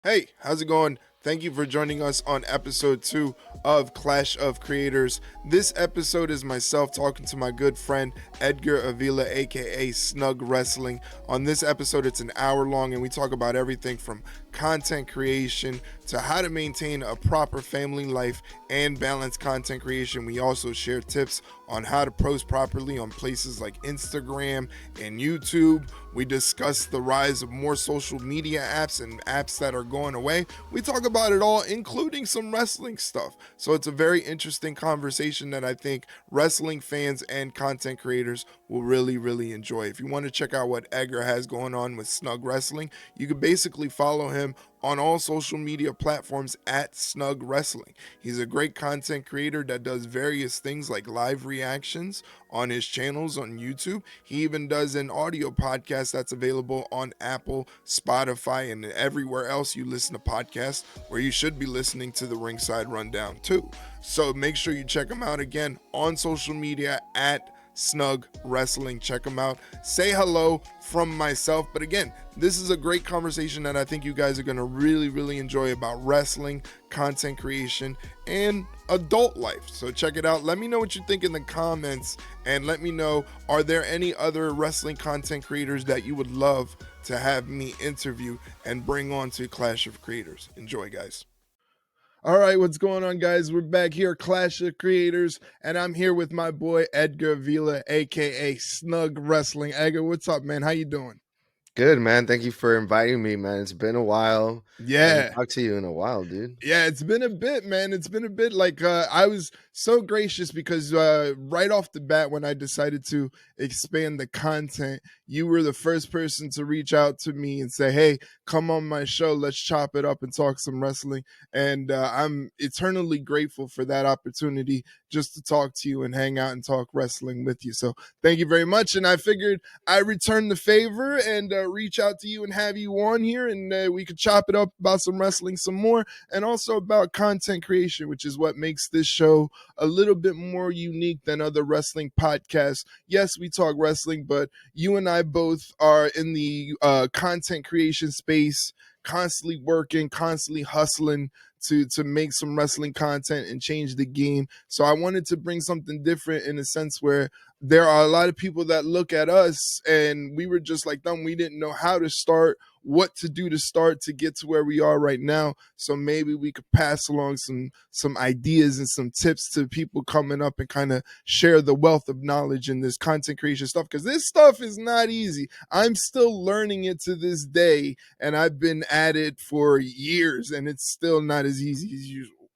Hey, how's it going? Thank you for joining us on episode 2 of Clash of Creators. This episode is myself talking to my good friend Edgar Avila, aka Snug Wrestling. On this episode, it's an hour long, and we talk about everything from content creation to how to maintain a proper family life and balance content creation. We also share tips on how to post properly on places like Instagram and YouTube. We discuss the rise of more social media apps and apps that are going away. We talk about it all, including some wrestling stuff. So it's a very interesting conversation that I think wrestling fans and content creators will really enjoy. If you want to check out what Edgar has going on with Snug Wrestling, you can basically follow him on all social media platforms at Snug Wrestling. He's a great content creator that does various things like live reactions on his channels on YouTube. He even does an audio podcast that's available on Apple, Spotify, and everywhere else you listen to podcasts, where you should be listening to the Ringside Rundown too. So make sure you check him out again on social media at Snug Wrestling. Check them out. Say hello from myself. But again, this is a great conversation that I think you guys are going to really enjoy about wrestling, content creation, and adult life. So check it out. Let me know what you think in the comments, and let me know, are there any other wrestling content creators that you would love to have me interview and bring on to Clash of Creators? Enjoy, guys. All right, what's going on, guys? We're back here, Clash of Creators, and I'm here with my boy Edgar Vila, aka Snug Wrestling. Edgar, what's up, man? How you doing? Good, man. Thank you for inviting me, man. It's been a while. Haven't Yeah. talked to you in a while, dude. Yeah, it's been a bit, man. It's been a bit. Like I was so gracious because right off the bat, when I decided to expand the content, you were the first person to reach out to me and say, "Hey, come on my show. Let's chop it up and talk some wrestling." And I'm eternally grateful for that opportunity just to talk to you and hang out and talk wrestling with you. So thank you very much. And I figured I return the favor and reach out to you and have you on here, and we could chop it up about some wrestling some more, and also about content creation, which is what makes this show a little bit more unique than other wrestling podcasts. Yes, we talk wrestling, but you and I both are in the content creation space, constantly working, constantly hustling to make some wrestling content and change the game. So I wanted to bring something different, in a sense where there are a lot of people that look at us and we were just like them. We didn't know how to start, what to do to start to get to where we are right now. So maybe we could pass along some ideas and some tips to people coming up and kind of share the wealth of knowledge in this content creation stuff, because this stuff is not easy. I'm still learning it to this day, and I've been at it for years, and it's still not as easy as usual.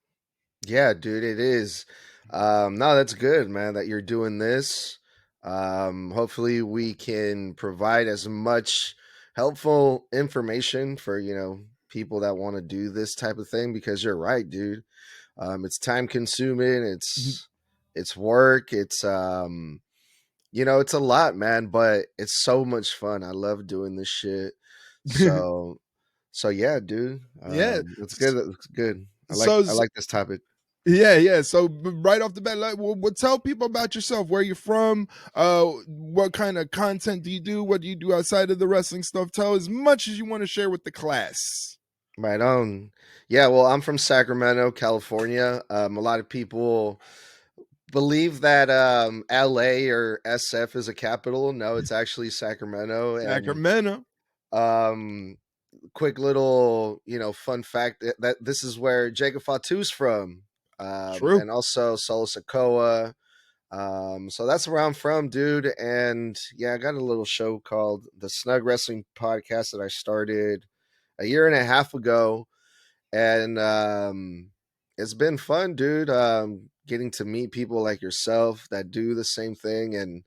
Yeah, dude, it is. No, that's good, man, that you're doing this. Hopefully we can provide as much helpful information for, people that want to do this type of thing because you're right, dude. It's time consuming, it's work, it's a lot, man, but it's so much fun. I love doing this shit. So so yeah, dude. Yeah. It's good. It's good. I like So, I like this topic. yeah. So right off the bat, like, well, tell people about yourself, where you're from, what kind of content do you do, what do you do outside of the wrestling stuff. Tell as much as you want to share with the class. Right on. Yeah, well, I'm from Sacramento, California. A lot of people believe that LA or SF is a capital. No, it's actually Sacramento. And Sacramento. um quick little, fun fact that this is where Jacob Fatu's from. True. And also Solo Sokoa. So that's where I'm from, dude. And yeah, I got a little show called the Snug Wrestling Podcast that I started a year and a half ago. And it's been fun, dude. Getting to meet people like yourself that do the same thing. And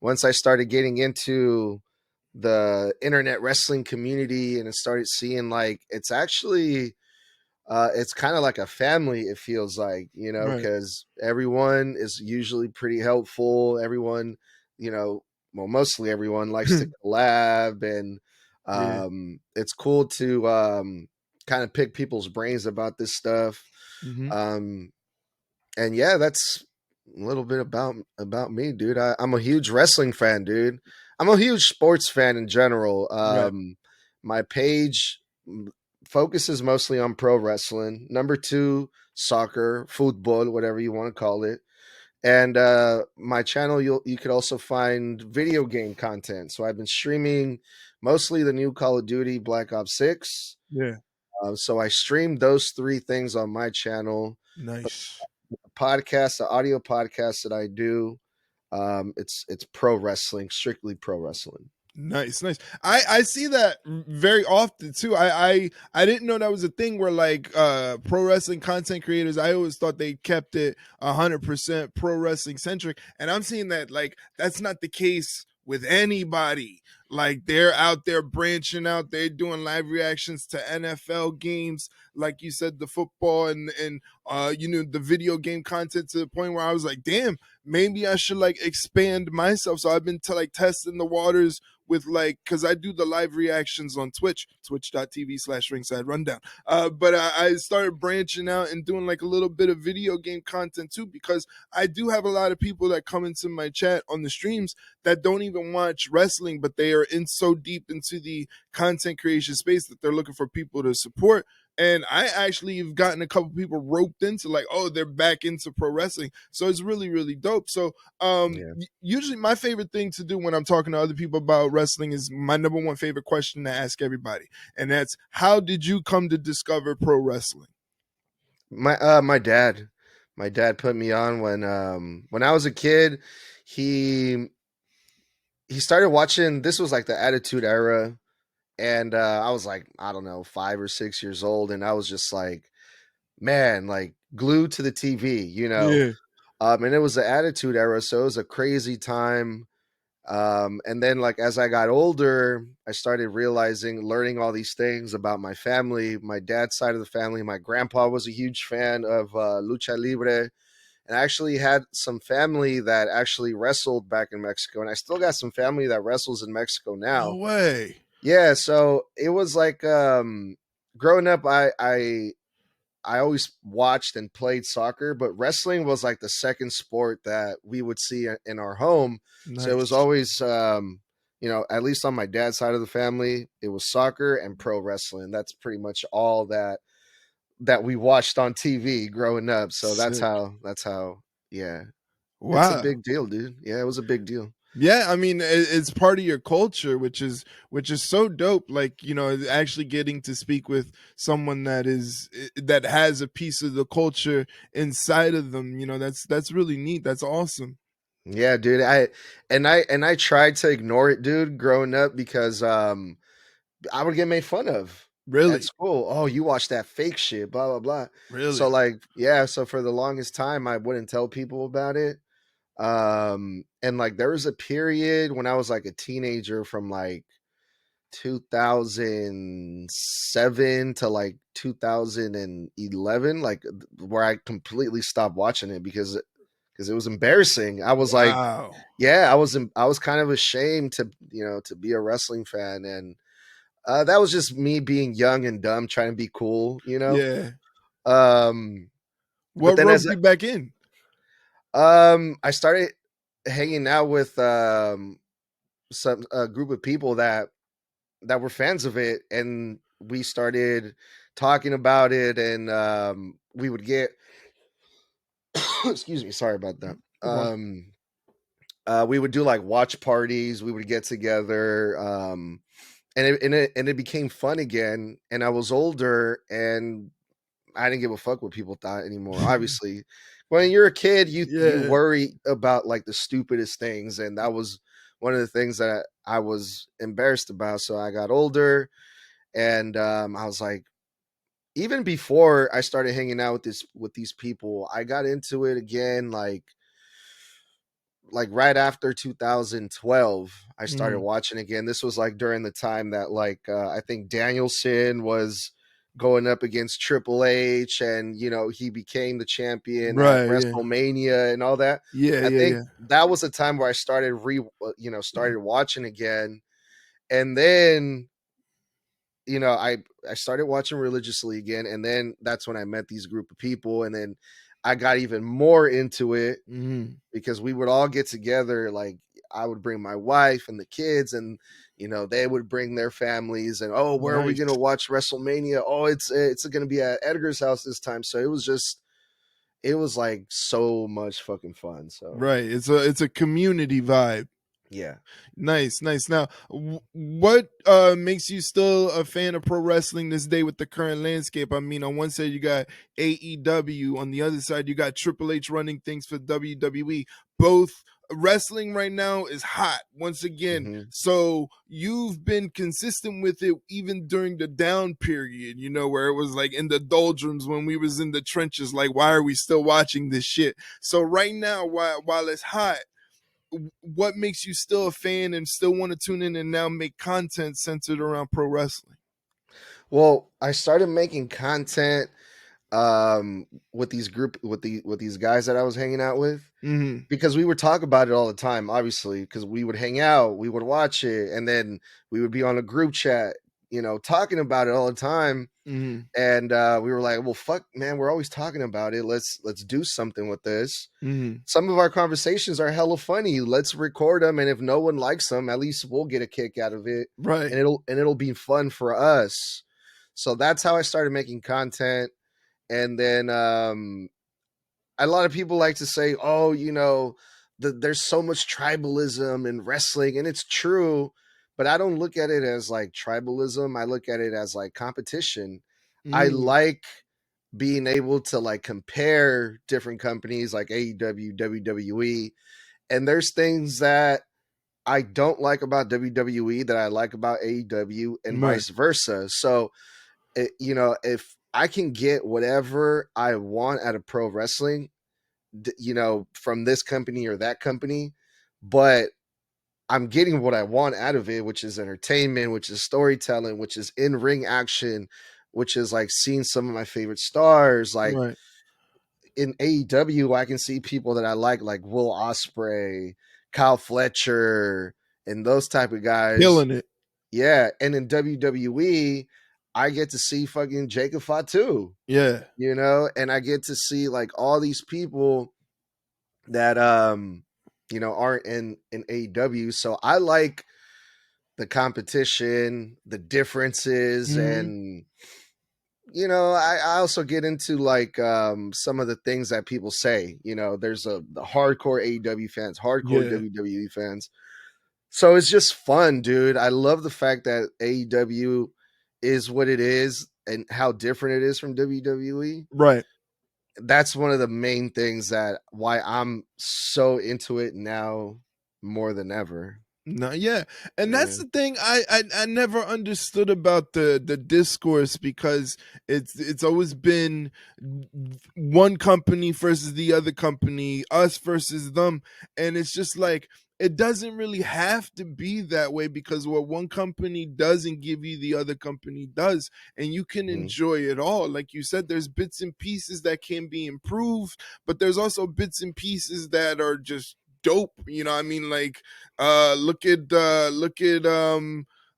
once I started getting into the internet wrestling community and I started seeing like it's kind of like a family, it feels like, Right. because everyone is usually pretty helpful. Everyone, well, mostly everyone likes to collab, and Yeah. it's cool to kind of pick people's brains about this stuff. Hmm. Um, and yeah, that's a little bit about me, dude. I'm a huge wrestling fan, dude. I'm a huge sports fan in general. Right. My page focuses mostly on pro wrestling. Number two, soccer, football, whatever you want to call it. And my channel, you could also find video game content. So I've been streaming mostly the new Call of Duty Black Ops 6. Yeah. So I stream those three things on my channel. But Nice. the podcast, the audio podcast that I do, it's pro wrestling, strictly pro wrestling. Nice, nice. I see that very often too. I didn't know that was a thing where like pro wrestling content creators. I always thought they kept it 100% pro wrestling centric, and I'm seeing that like that's not the case with anybody. Like they're out there branching out. They're doing live reactions to NFL games, like you said, the football and the video game content to the point where I was like, damn, maybe I should like expand myself. So I've been like testing the waters with like because I do the live reactions on Twitch, twitch.tv/ringside rundown. But I started branching out and doing like a little bit of video game content too, because I do have a lot of people that come into my chat on the streams that don't even watch wrestling, but they are in so deep into the content creation space that they're looking for people to support. And I actually have gotten a couple people roped into like, oh, they're back into pro wrestling. So it's really, really dope. So Yeah. usually my favorite thing to do when I'm talking to other people about wrestling is my number one favorite question to ask everybody. And that's, how did you come to discover pro wrestling? My dad put me on when I was a kid. He he started watching. This was like the Attitude Era, and I was like, I don't know, 5 or 6 years old, and I was just like, man, like glued to the TV, you know. Yeah. And it was the Attitude Era, so it was a crazy time. And then like as I got older, I started realizing, learning all these things about my family, my dad's side of the family. My grandpa was a huge fan of lucha libre, and I actually had some family that actually wrestled back in Mexico, and I still got some family that wrestles in Mexico No now. way. Yeah, so it was like growing up, I always watched and played soccer, but wrestling was like the second sport that we would see in our home. So it was Nice. always, at least on my dad's side of the family, it was soccer and pro wrestling. That's pretty much all that we watched on TV growing up. So Sick. that's how, yeah, it's a Wow. big deal, dude. Yeah, it was a big deal. Yeah, I mean it's part of your culture, which is so dope. Like actually getting to speak with someone that has a piece of the culture inside of them. That's really neat. That's awesome. Yeah, dude. I tried to ignore it, dude, growing up because I would get made fun of at Really, school. Oh, you watch that fake shit, blah blah blah. So really. like, yeah, so for the longest time I wouldn't tell people about it. And like there was a period when I was like a teenager from like 2007 to like 2011, like where I completely stopped watching it because it was embarrassing. I was like, Wow. yeah, I was kind of ashamed to be a wrestling fan, and that was just me being young and dumb, trying to be cool. Yeah. Um, but What then roped you back in? I started hanging out with some a group of people that were fans of it, and we started talking about it, and we would get excuse me, sorry about that. Come on. We would do like watch parties. We would get together, and it became fun again. And I was older, and I didn't give a fuck what people thought anymore. Obviously, when you're a kid, you Yeah. worry about like the stupidest things, and that was one of the things that I was embarrassed about. So I got older, and I was like, even before I started hanging out with these people, I got into it again, like right after 2012. I started Mhm. watching again. This was like during the time that like I think Danielson was going up against Triple H, and he became the champion at Right. Yeah. WrestleMania and all that. Yeah. I Yeah. think Yeah. that was the time where I started started watching again. And then I started watching religiously again, and then that's when I met these group of people, and then I got even more into it Mhm. because we would all get together. Like I would bring my wife and the kids, and they would bring their families, and oh, where are we gonna Nice. watch WrestleMania? Oh, it's gonna be at Edgar's house this time. So it was like so much fucking fun. So Right. It's a community vibe. yeah. Nice, nice. Now, what makes you still a fan of pro wrestling this day with the current landscape? I mean, on one side you got AEW, on the other side you got Triple H running things for WWE. Both wrestling right now is hot once again. Hmm. So you've been consistent with it even during the down period, where it was like in the doldrums when we was in the trenches. Like, why are we still watching this shit? So right now, while it's hot, what makes you still a fan and still want to tune in and now make content centered around pro wrestling? Well, I started making content with these guys that I was hanging out with, Mm-hmm. because we would talk about it all the time, obviously, because we would hang out, we would watch it, and then we would be on a group chat, talking about it all the time. Mm-hmm. And we were like, well, fuck, man, we're always talking about it. Let's do something with this. Mm-hmm. Some of our conversations are hella funny. Let's record them, and if no one likes them, at least we'll get a kick out of it, Right. and it'll be fun for us. So that's how I started making content. And then a lot of people like to say, oh, there's so much tribalism in wrestling, and it's true, but I don't look at it as like tribalism. I look at it as like competition. I Mm-hmm. like being able to like compare different companies like AEW, WWE, and there's things that I don't like about WWE that I like about AEW, and Right. vice versa. So, if I can get whatever I want out of pro wrestling, from this company or that company, but I'm getting what I want out of it, which is entertainment, which is storytelling, which is in ring action, which is like seeing some of my favorite stars. Like Right. in AEW, I can see people that I like Will Ospreay, Kyle Fletcher, and those type of guys. Killing it. Yeah, and in WWE, I get to see fucking Jacob Fatu, Yeah. and I get to see like all these people that aren't in AEW. So I like the competition, the differences, Mm-hmm. and I also get into like some of the things that people say. There's the hardcore AEW fans, hardcore Yeah. WWE fans. So it's just fun, dude. I love the fact that AEW is what it is and how different it is from WWE. Right. That's one of the main things that why I'm so into it now more than ever. No, yeah, and that's Yeah. the thing I never understood about the discourse, because it's always been one company versus the other company, us versus them, and it's just like it doesn't really have to be that way, because what one company doesn't give you, the other company does, and you can Mhm. enjoy it all. Like you said, there's bits and pieces that can be improved, but there's also bits and pieces that are just dope. I mean, like look at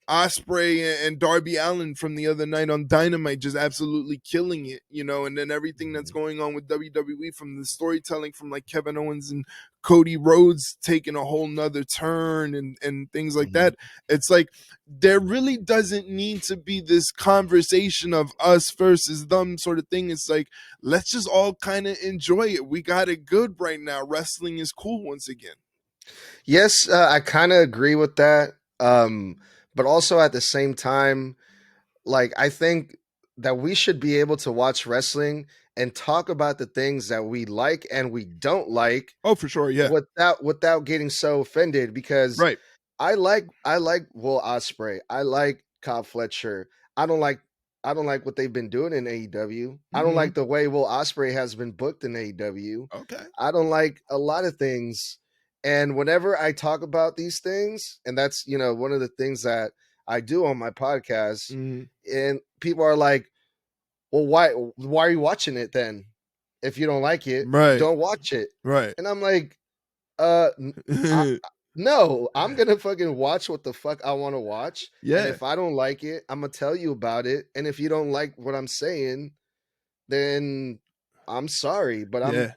Osprey and Darby Allen from the other night on Dynamite, just absolutely killing it, and then everything that's Mhm. going on with WWE, from the storytelling from like Kevin Owens and Cody Rhodes taking a whole nother turn, and things like Mhm. that. It's like there really doesn't need to be this conversation of us versus them sort of thing. It's like, let's just all kind of enjoy it. We got it good right now. Wrestling is cool once again. Yes, I kind of agree with that. But also at the same time, like I think that we should be able to watch wrestling and talk about the things that we like and we don't like Oh, for sure. Yeah. without getting so offended, because Right. I like Will Osprey. I like Kyle Fletcher. I don't like I don't like what they've been doing in AEW. I don't Mm-hmm. like the way Will Osprey has been booked in AEW. Okay. I don't like a lot of things. And whenever I talk about these things, and that's one of the things that I do on my podcast, Mm-hmm. and people are like, "Well, why are you watching it then? If you don't like it, Right. don't watch it." Right. And I'm like, uh, I, no, I'm gonna fucking watch what the fuck I want to watch, and Yeah. if I don't like it, I'm gonna tell you about it. And if you don't like what I'm saying, then I'm sorry, but I'm Yeah.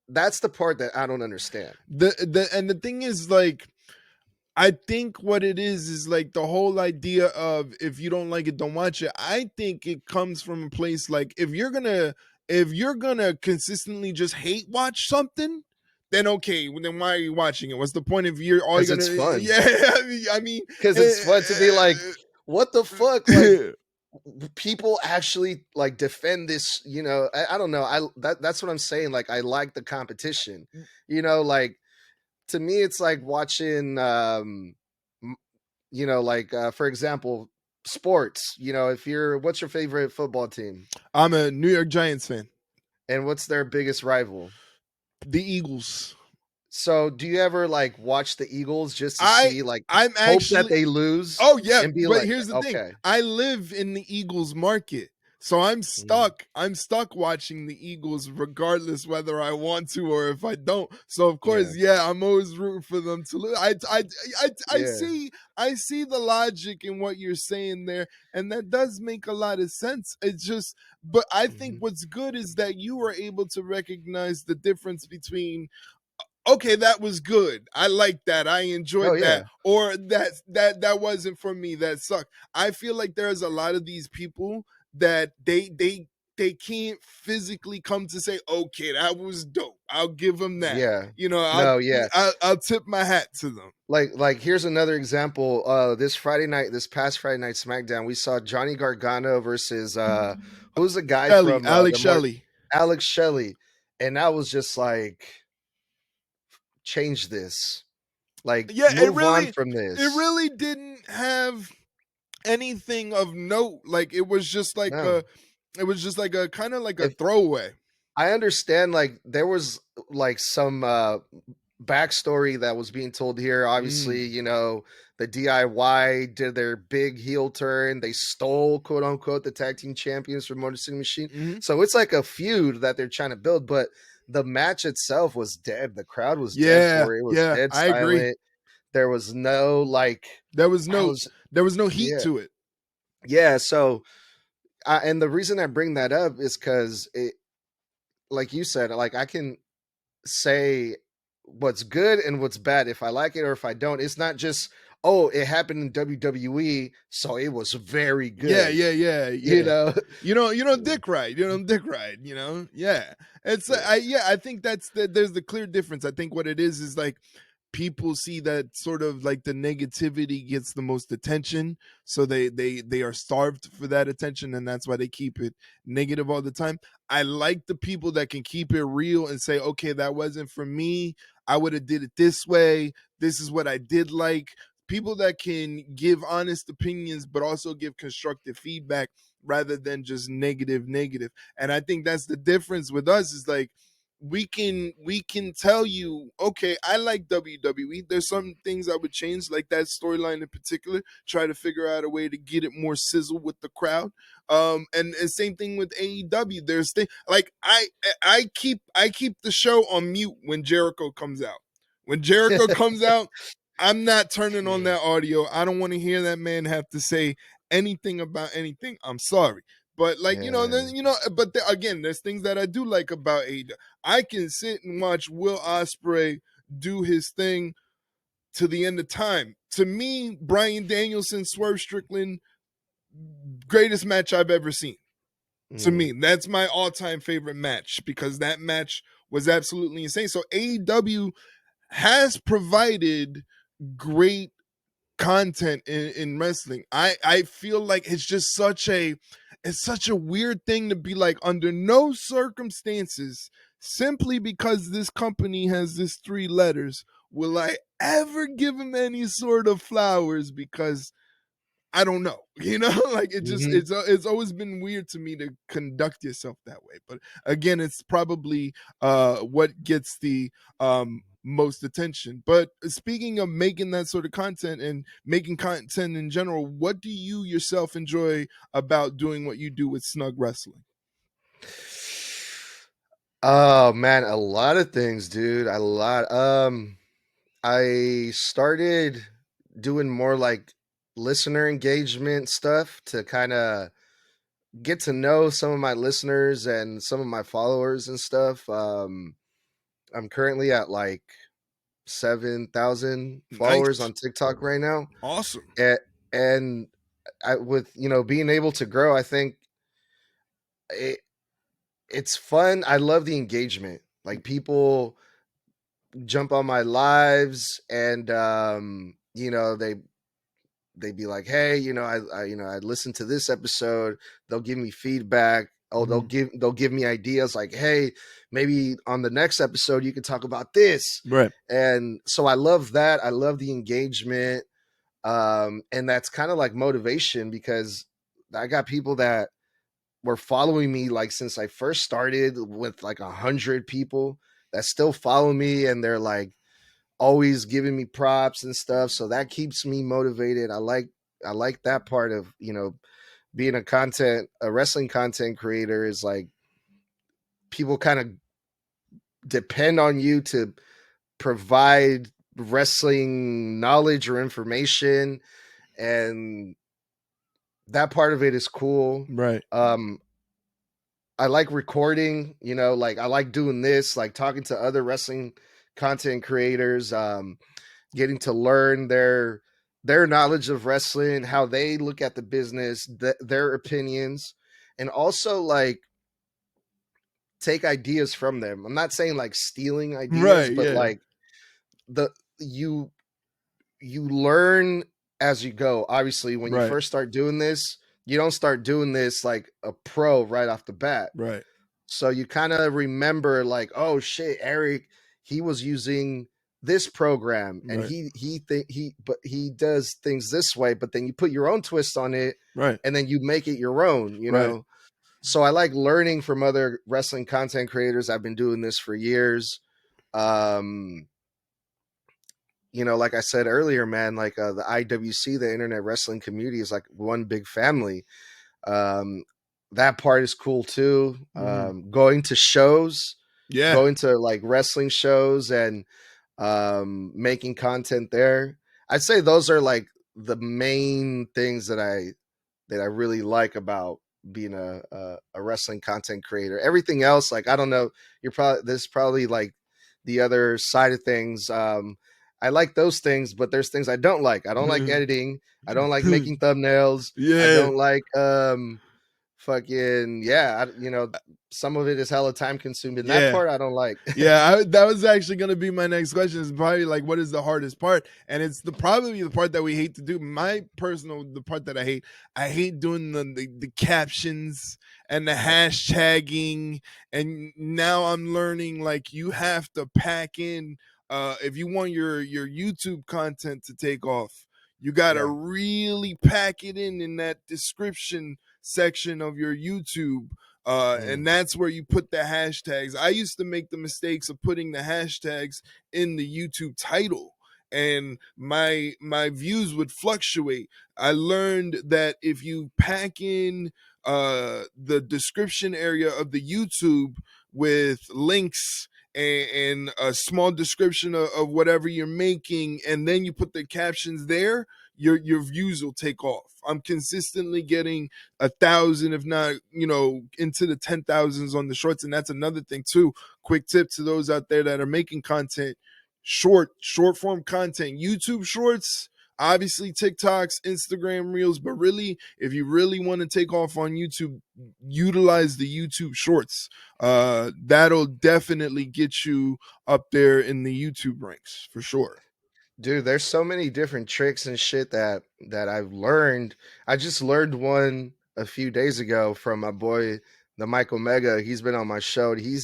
that's the part that I don't understand. The thing is, like, I think what it is like the whole idea of if you don't like it, don't watch it. I think it comes from a place like if you're gonna consistently just hate watch something, then okay, well, then why are you watching it? What's the point if you're all Because you're it's gonna? fun. Yeah, I mean, Because it's fun to be like, what the fuck? Like, eh, people actually like defend this, I don't know. That's what I'm saying. Like, I like the competition, like, to me it's like watching m- like, for example, sports. If you're what's your favorite football team, I'm a New York Giants fan. and what's their biggest rival? The Eagles. So do you ever like watch the Eagles just to I see, like, I'm hope that actually they lose Oh yeah, and be but like, here's the thing. okay. I live in the Eagles market. So I'm Mhm. stuck. I'm stuck watching the Eagles regardless whether I want to or if I don't. So of Yeah. course, yeah, I'm always rooting for them to lose. I Yeah. see the logic in what you're saying there, and that does make a lot of sense. It's just but I think Mhm. what's good is that you were able to recognize the difference between okay, that was good. I like that. I Oh enjoyed that. yeah. Or that wasn't for me. That sucked. I feel like there's a lot of these people that they can't physically come to say, okay, that was dope. I'll give them that. Yeah. You know, No, yeah. I'll tip my hat to them. Like here's another example. This past Friday night SmackDown, we saw Johnny Gargano versus who's the guy Shelley, from Alex Shelley. Alex Shelley. And I was just like, change this. Like, Yeah, move on from it this. really didn't have anything of note. Like No. it was just like a kind of like a If throwaway. I understand, like, there was like some backstory that was being told here. Mm, Obviously, the DIY did their big heel turn. They stole, quote unquote, the tag team champions from Motor City Machine. mhm. So it's like a feud that they're trying to build, but the match itself was dead. The crowd was dead Yeah, for it. It was yeah, dead I agree. silent. There was no, like, There was I no was, heat yeah, to it. yeah. So, and the reason I bring that up is because it, like you said, like, I can say what's good and what's bad if I like it or if I don't. It's not just, oh, it happened in WWE, so it was very Yeah, good. yeah, yeah, You yeah. know? Dick ride. Dick ride. Yeah. It's Yeah. I think there's the clear difference. I think what it is like people see that sort of like the negativity gets the most attention, so they are starved for that attention, and that's why they keep it negative all the time. I like the people that can keep it real and say, okay, that wasn't for me. I would have did it this way. This is what I did like. People that can give honest opinions but also give constructive feedback rather than just negative. And I think that's the difference with us is like we can tell you, okay, I like WWE. There's some things I would change, like that storyline in particular. Try to figure out a way to get it more sizzle with the crowd. And same thing with AEW. There's thing like I keep the show on mute when Jericho comes out. When Jericho comes out, I'm not turning on Yeah. that audio. I don't want to hear that man have to say anything about anything. I'm sorry. But like then Yeah. but again, there's things that I do like about AEW. I can sit and watch Will Ospreay do his thing to the end of time. To me, Brian Danielson, Swerve Strickland, greatest match I've ever seen. To Mm. me, that's my all-time favorite match because that match was absolutely insane. So AEW has provided great content in wrestling. I feel like it's such a weird thing to be like under no circumstances simply because this company has this three letters will I ever give him any sort of flowers because I don't know, like Mhm. it's always been weird to me to conduct yourself that way. But again, it's probably what gets the most attention. But speaking of making that sort of content and making content in general, what do you yourself enjoy about doing what you do with Snug Wrestling? Oh man, a lot of things, dude. A lot. I started doing more like listener engagement stuff to kind of get to know some of my listeners and some of my followers and stuff. I'm currently at like 7,000 followers Nice. on TikTok right now. Awesome. And with being able to grow, I think it, it's fun. I love the engagement. Like people jump on my lives, and they'd be like, "Hey, I listened to this episode." They'll give me feedback. Oh, they'll Mhm. give me ideas like, "Hey, maybe on the next episode you could talk about this." Right. And so I love that. I love the engagement. And that's kind of like motivation, because I got people that were following me like since I first started, with like 100 people that still follow me, and they're like always giving me props and stuff. So that keeps me motivated. I like that part of being a wrestling content creator, is like people kind of depend on you to provide wrestling knowledge or information, and that part of it is cool. Right. um I like recording, like I like doing this, like talking to other wrestling content creators, getting to learn their knowledge of wrestling, how they look at the business, their opinions, and also like take ideas from them. I'm not saying like stealing ideas, Right. but Yeah. like the you you learn as you go. Obviously, when you Right. first start doing this, you don't start doing this like a pro right off the bat. Right. So you kind of remember like, oh shit, Eric, he was using this program, and Right. he does things this way, but then you put your own twist on it, Right. and then you make it your own, Right. So I like learning from other wrestling content creators. I've been doing this for years. Um, like I said earlier, man, like the IWC, the Internet Wrestling Community, is like one big family. Um, that part is cool too. Mhm. Going to shows, Yeah. going to like wrestling shows, and making content there. I'd say those are like the main things that I really like about being a wrestling content creator. Everything else, like I don't know, this is probably like the other side of things. I like those things, but there's things I don't like. I don't like editing. I don't like making thumbnails. I Yeah. don't like fucking yeah. Some of it is hella time consuming. That Yeah. part I don't like. Yeah, that was actually going to be my next question. Is probably like, what is the hardest part? And it's probably the part that we hate to do. The part that I hate doing the captions and the hashtagging. And now I'm learning like you have to pack in. If you want your YouTube content to take off, you got to Yeah. really pack it in that description section of your YouTube, and Mm. that's where you put the hashtags. I used to make the mistakes of putting the hashtags in the YouTube title, and my views would fluctuate. I learned that if you pack in the description area of the YouTube with links and a small description of whatever you're making, and then you put the captions there, your views will take off. I'm consistently getting 1,000, if not, into the 10,000s on the shorts. And that's another thing too. Quick tip to those out there that are making content, short form content, YouTube shorts, obviously TikToks, Instagram reels, but really, if you really want to take off on YouTube, utilize the YouTube shorts. That'll definitely get you up there in the YouTube ranks for sure. Dude, there's so many different tricks and shit that I've learned. I just learned one a few days ago from my boy, the Michael Mega. He's been on my show. He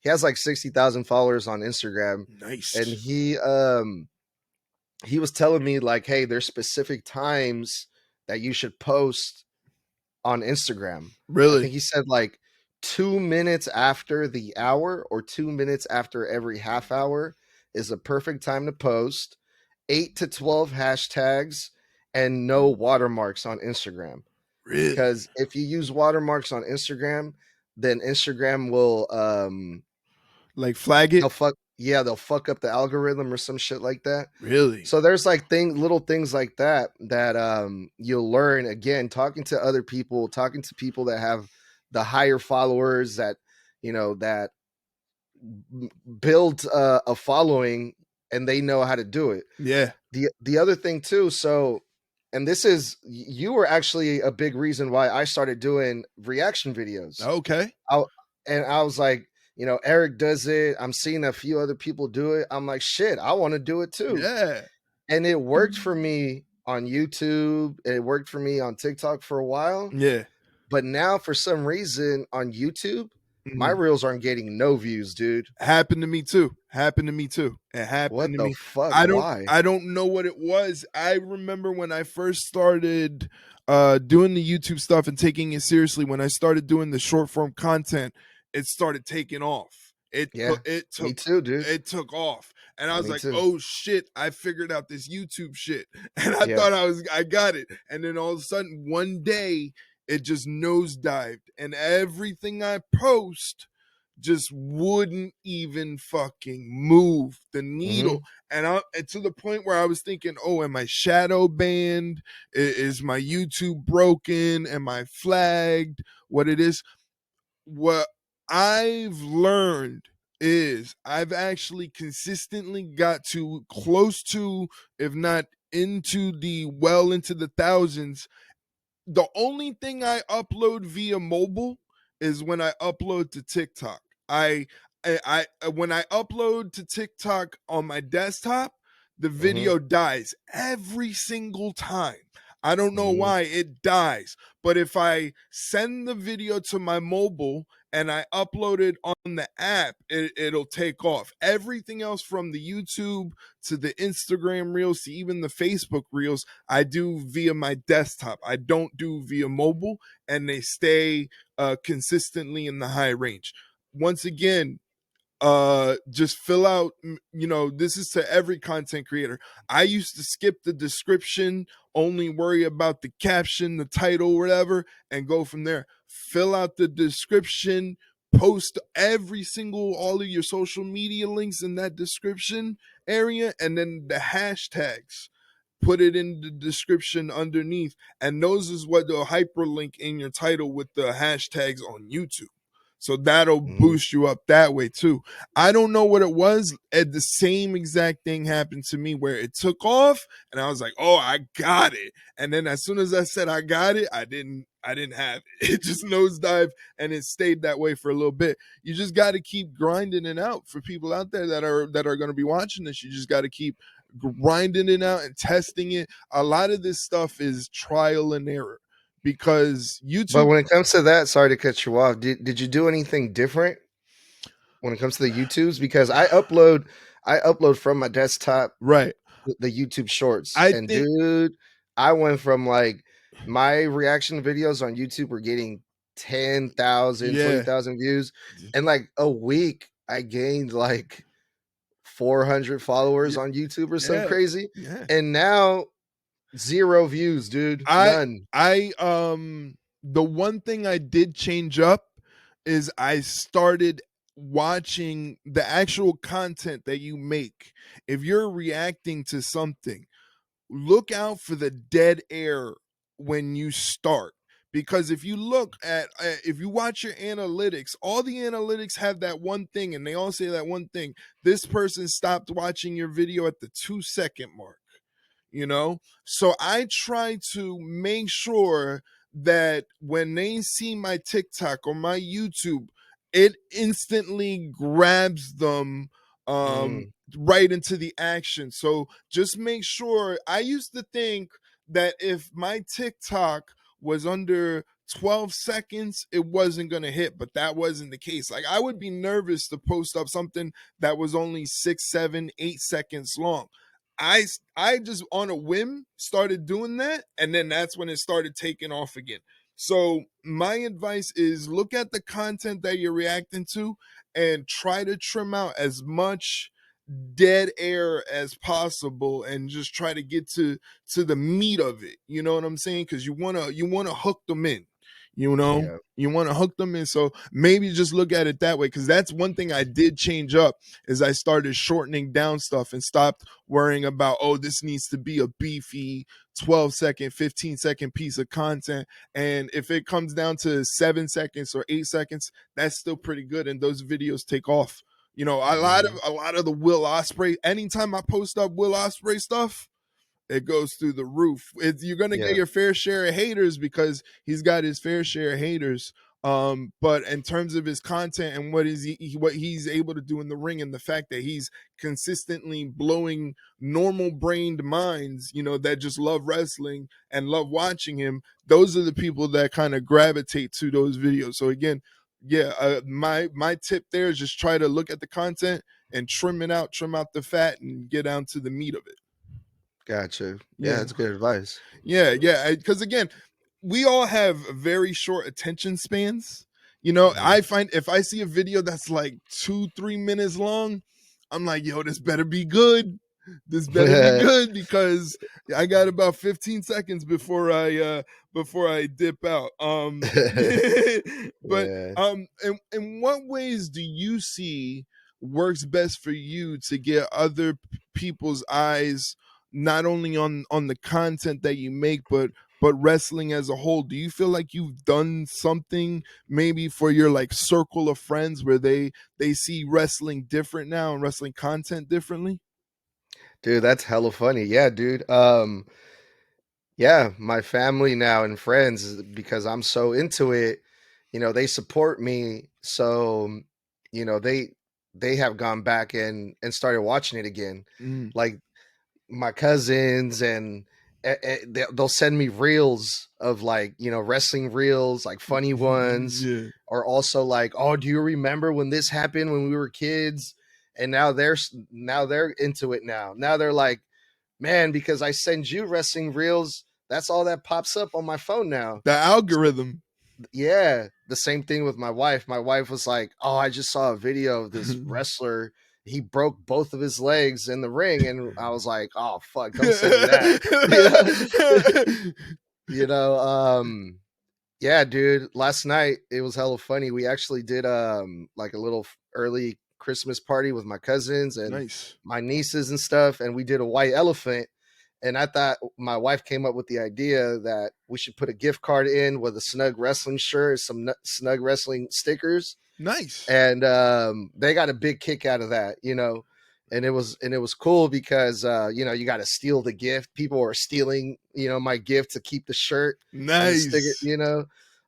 has like 60,000 followers on Instagram, and Nice. he was telling me like, hey, there's specific times that you should post on Instagram. I Really? think he said like 2 minutes after the hour, or 2 minutes after every half hour, is a perfect time to post. 8 to 12 hashtags, and no watermarks on Instagram. Really? Because if you use watermarks on Instagram, then Instagram will Like flag it? they'll fuck up the algorithm or some shit like that. Really? So there's like little things like that you'll learn, again, talking to other people, talking to people that have the higher followers, that that build a following, and they know how to do it. Yeah. The other thing too, so and this is you were actually a big reason why I started doing reaction videos. Okay. I and I was like, Eric does it. I'm seeing a few other people do it. I'm like, shit, I want to do it too. Yeah. And it worked for me on YouTube. It worked for me on TikTok for a while. Yeah. But now for some reason on YouTube, my Mhm. reels aren't getting no views, dude. Happened to me too. Happened to me too. It happened What to the me. fuck? I don't Why? I don't know what it was. I remember when I first started doing the YouTube stuff and taking it seriously, when I started doing the short form content, it started taking off. It Yeah. took it Me took too, dude. it took off. And I was Me like, too. "Oh shit, I figured out this YouTube shit." And I Yeah. thought I got it. And then all of a sudden one day it just nosedived, and everything I post just wouldn't even fucking move the needle. Mhm. And to the point where I was thinking, oh, am I shadow banned? Is my YouTube broken? Am I flagged? What it is? What I've learned is I've actually consistently got to close to, if not into the thousands. The only thing I upload via mobile is when I upload to TikTok. I when I upload to TikTok on my desktop, the Mhm. video dies every single time. I don't know Mhm. why it dies, but if I send the video to my mobile and I upload it on the app, it'll take off. Everything else from the YouTube to the Instagram reels to even the Facebook reels, I do via my desktop. I don't do via mobile, and they stay consistently in the high range. Once again, just fill out, this is to every content creator. I used to skip the description, only worry about the caption, the title, whatever, and go from there. Fill out the description, post all of your social media links in that description area, and then the hashtags, put it in the description underneath, and those is what the hyperlink in your title with the hashtags on YouTube. So that'll Mhm. boost you up that way too. I don't know what it was. And the same exact thing happened to me where it took off and I was like, "Oh, I got it." And then as soon as I said I got it, I didn't have it. It just nosedived and it stayed that way for a little bit. You just got to keep grinding it out. For people out there that are going to be watching this, you just got to keep grinding it out and testing it. A lot of this stuff is trial and error because But YouTube. when it comes to that, sorry to cut you off. Did you do anything different when it comes to the YouTubes? Because I upload from my desktop Right. the YouTube shorts. I And think, dude, I went from like my reaction videos on YouTube were getting 10,000, yeah, 20,000 views. And like a week, I gained like 400 followers yeah, on YouTube or some yeah, crazy. yeah. And now zero views, dude. I, None. the one thing I did change up is I started watching the actual content that you make. If you're reacting to something, look out for the dead air when you start, because if you watch your analytics, all the analytics have that one thing and they all say that one thing: this person stopped watching your video at the 2 second mark. So I try to make sure that when they see my TikTok or my YouTube, it instantly grabs them Mm, right into the action. So just make sure. I used to think that if my TikTok was under 12 seconds, it wasn't going to hit, but that wasn't the case. Like, I would be nervous to post up something that was only 6, 7, 8 seconds long. I just on a whim started doing that, and then that's when it started taking off again. So my advice is, look at the content that you're reacting to and try to trim out as much dead air as possible and just try to get to the meat of it. You know what I'm saying? Because you want to hook them in. yeah. You want to hook them in. So maybe just look at it that way, because that's one thing I did change up, is I started shortening down stuff and stopped worrying about, oh, this needs to be a beefy 12-second, 15-second piece of content. And if it comes down to 7 seconds or 8 seconds, that's still pretty good, and those videos take off. You know, Mhm. a lot of the Will Ospreay. Anytime I post up Will Ospreay stuff, it goes through the roof. You're gonna get Yeah. your fair share of haters because he's got his fair share of haters. But in terms of his content and what he's able to do in the ring, and the fact that he's consistently blowing normal brained minds, you know, that just love wrestling and love watching him, those are the people that kind of gravitate to those videos. So again, yeah, my tip there is just try to look at the content and trim out the fat, and get down to the meat of it. Gotcha. Yeah, Yeah. that's good advice. Yeah, yeah. Because again, we all have very short attention spans. You know, Mhm. I find if I see a video that's like 2, 3 minutes long, I'm like, yo, this better be good. This better be good because I got about 15 seconds before I dip out. But Yeah. in what ways do you see works best for you to get other people's eyes not only on the content that you make, but wrestling as a whole? Do you feel like you've done something maybe for your like circle of friends where they see wrestling different now and wrestling content differently? Dude, that's hella funny. Yeah, dude. Yeah, my family now and friends, because I'm so into it, they support me. So, they have gone back and started watching it again. Mm. Like my cousins, and they'll send me reels of, like, wrestling reels, like funny ones, Yeah. or also like, oh, do you remember when this happened when we were kids? And now they're into it now. Now they're like, man, because I send you wrestling reels, that's all that pops up on my phone now. The So, algorithm. yeah, the same thing with my wife. My wife was like, "Oh, I just saw a video of this wrestler. He broke both of his legs in the ring," and I was like, "Oh, fuck! Don't send me that." you know. Yeah, dude. Last night it was hella funny. We actually did like a little early Christmas party with my cousins and Nice. my nieces and stuff, and we did a white elephant. And I thought my wife came up with the idea that we should put a gift card in with a Snug Wrestling shirt, some Snug Wrestling stickers, Nice. and they got a big kick out of that. And it was cool because you got to steal the gift. People are stealing my gift to keep the shirt and the sticker. Nice.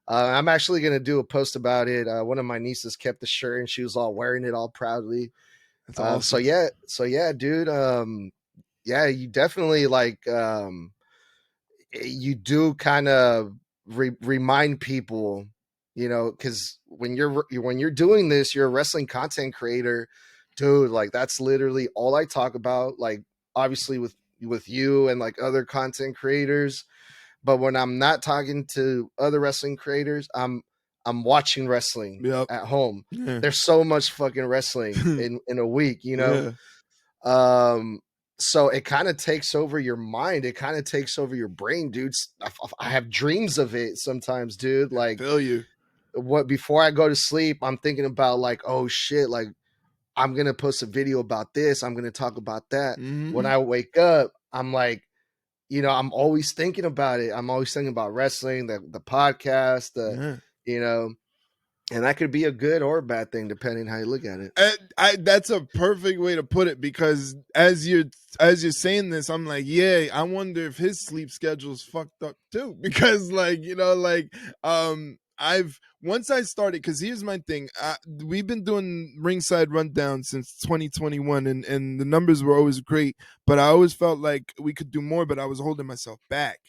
I'm actually gonna do a post about it. One of my nieces kept the shirt and she was all wearing it all proudly. That's So awesome. yeah, so yeah, dude. Yeah, you definitely like you do kind of remind people, because when you're doing this, you're a wrestling content creator, dude. Like that's literally all I talk about. Like obviously with you and like other content creators, but when I'm not talking to other wrestling creators, I'm watching wrestling Yep. at home. Yeah. There's so much fucking wrestling in a week. Yeah. Um, so it kind of takes over your mind. It kind of takes over your brain, dude. I have dreams of it sometimes, dude. I Like feel you. what before I go to sleep, I'm thinking about like, oh shit, like I'm gonna post a video about this. I'm gonna talk about that. When Hmm. I wake up, I'm like, I'm always thinking about it. I'm always thinking about wrestling, the podcast, Yeah. you know, and that could be a good or bad thing depending how you look at it. That's a perfect way to put it because as you're saying this, I'm like, yeah, I wonder if his sleep schedule's fucked up too. Because like, you know, like I've once I started, because here's my thing. We've been doing Ringside Rundown since 2021, and the numbers were always great, but I always felt like we could do more, but I was holding myself back.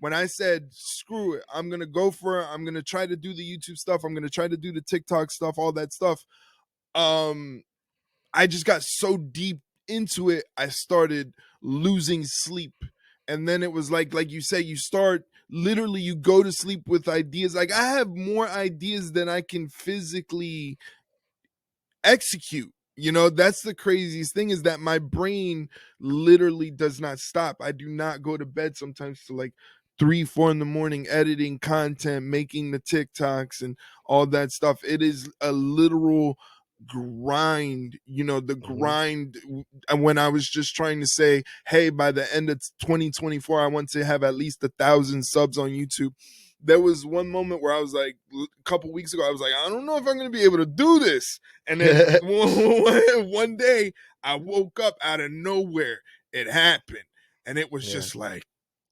When I said, screw it, I'm gonna go for it, I'm gonna try to do the YouTube stuff, I'm gonna try to do the TikTok stuff, all that stuff. um I just got so deep into it, I started losing sleep. And then it was like you say, you start literally, you go to sleep with ideas. Like I have more ideas than I can physically execute. You know, that's the craziest thing, is that my brain literally does not stop. I do not go to bed sometimes to like 3, 4 in the morning editing content, making the TikToks and all that stuff. It is a literal grind, you know, the Hmm. grind. And when I was just trying to say, hey, by the end of 2024, I want to have at least 1,000 subs on YouTube. there was one moment where I was like, a couple weeks ago, I was like, I don't know if I'm gonna be able to do this. And then one day I woke up out of nowhere. It happened, and it was Yeah. just like,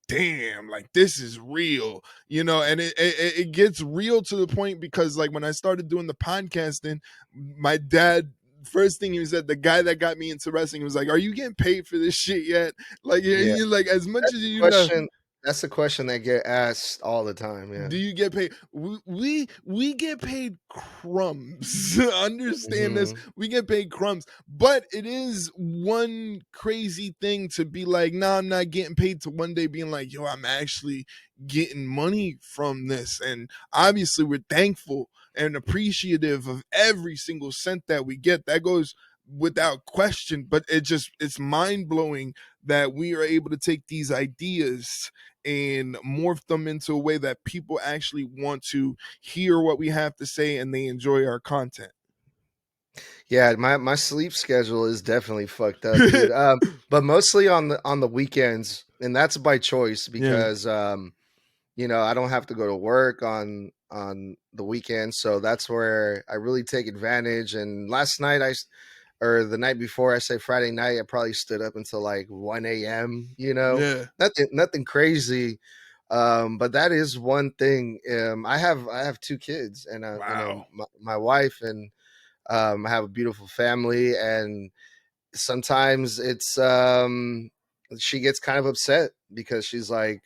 damn, like this is real, and it gets real to the point because like when I started doing the podcasting, my dad, first thing he said, the guy that got me into wrestling, was like, are you getting paid for this shit yet? Like, Yeah. you like, as much That's as the you know, question. That's the question that get asked all the time. Yeah. do you get paid? We get paid crumbs. Understand this? Hmm. We get paid crumbs, but it is one crazy thing to be like, nah, I'm not getting paid. To one day being like, yo, I'm actually getting money from this, and obviously we're thankful and appreciative of every single cent that we get. That goes without question. But it's mind blowing that we are able to take these ideas and morph them into a way that people actually want to hear what we have to say and they enjoy our content. Yeah, my sleep schedule is definitely fucked up, dude. But mostly on the weekends, and that's by choice Yeah, because I don't have to go to work on the weekend, so that's where I really take advantage. And last night or the night before, I say Friday night, I probably stood up until like 1 a.m. yeah. Nothing crazy. But that is one thing. I have two kids, and Wow. my wife, and I have a beautiful family, and sometimes she gets kind of upset because she's like,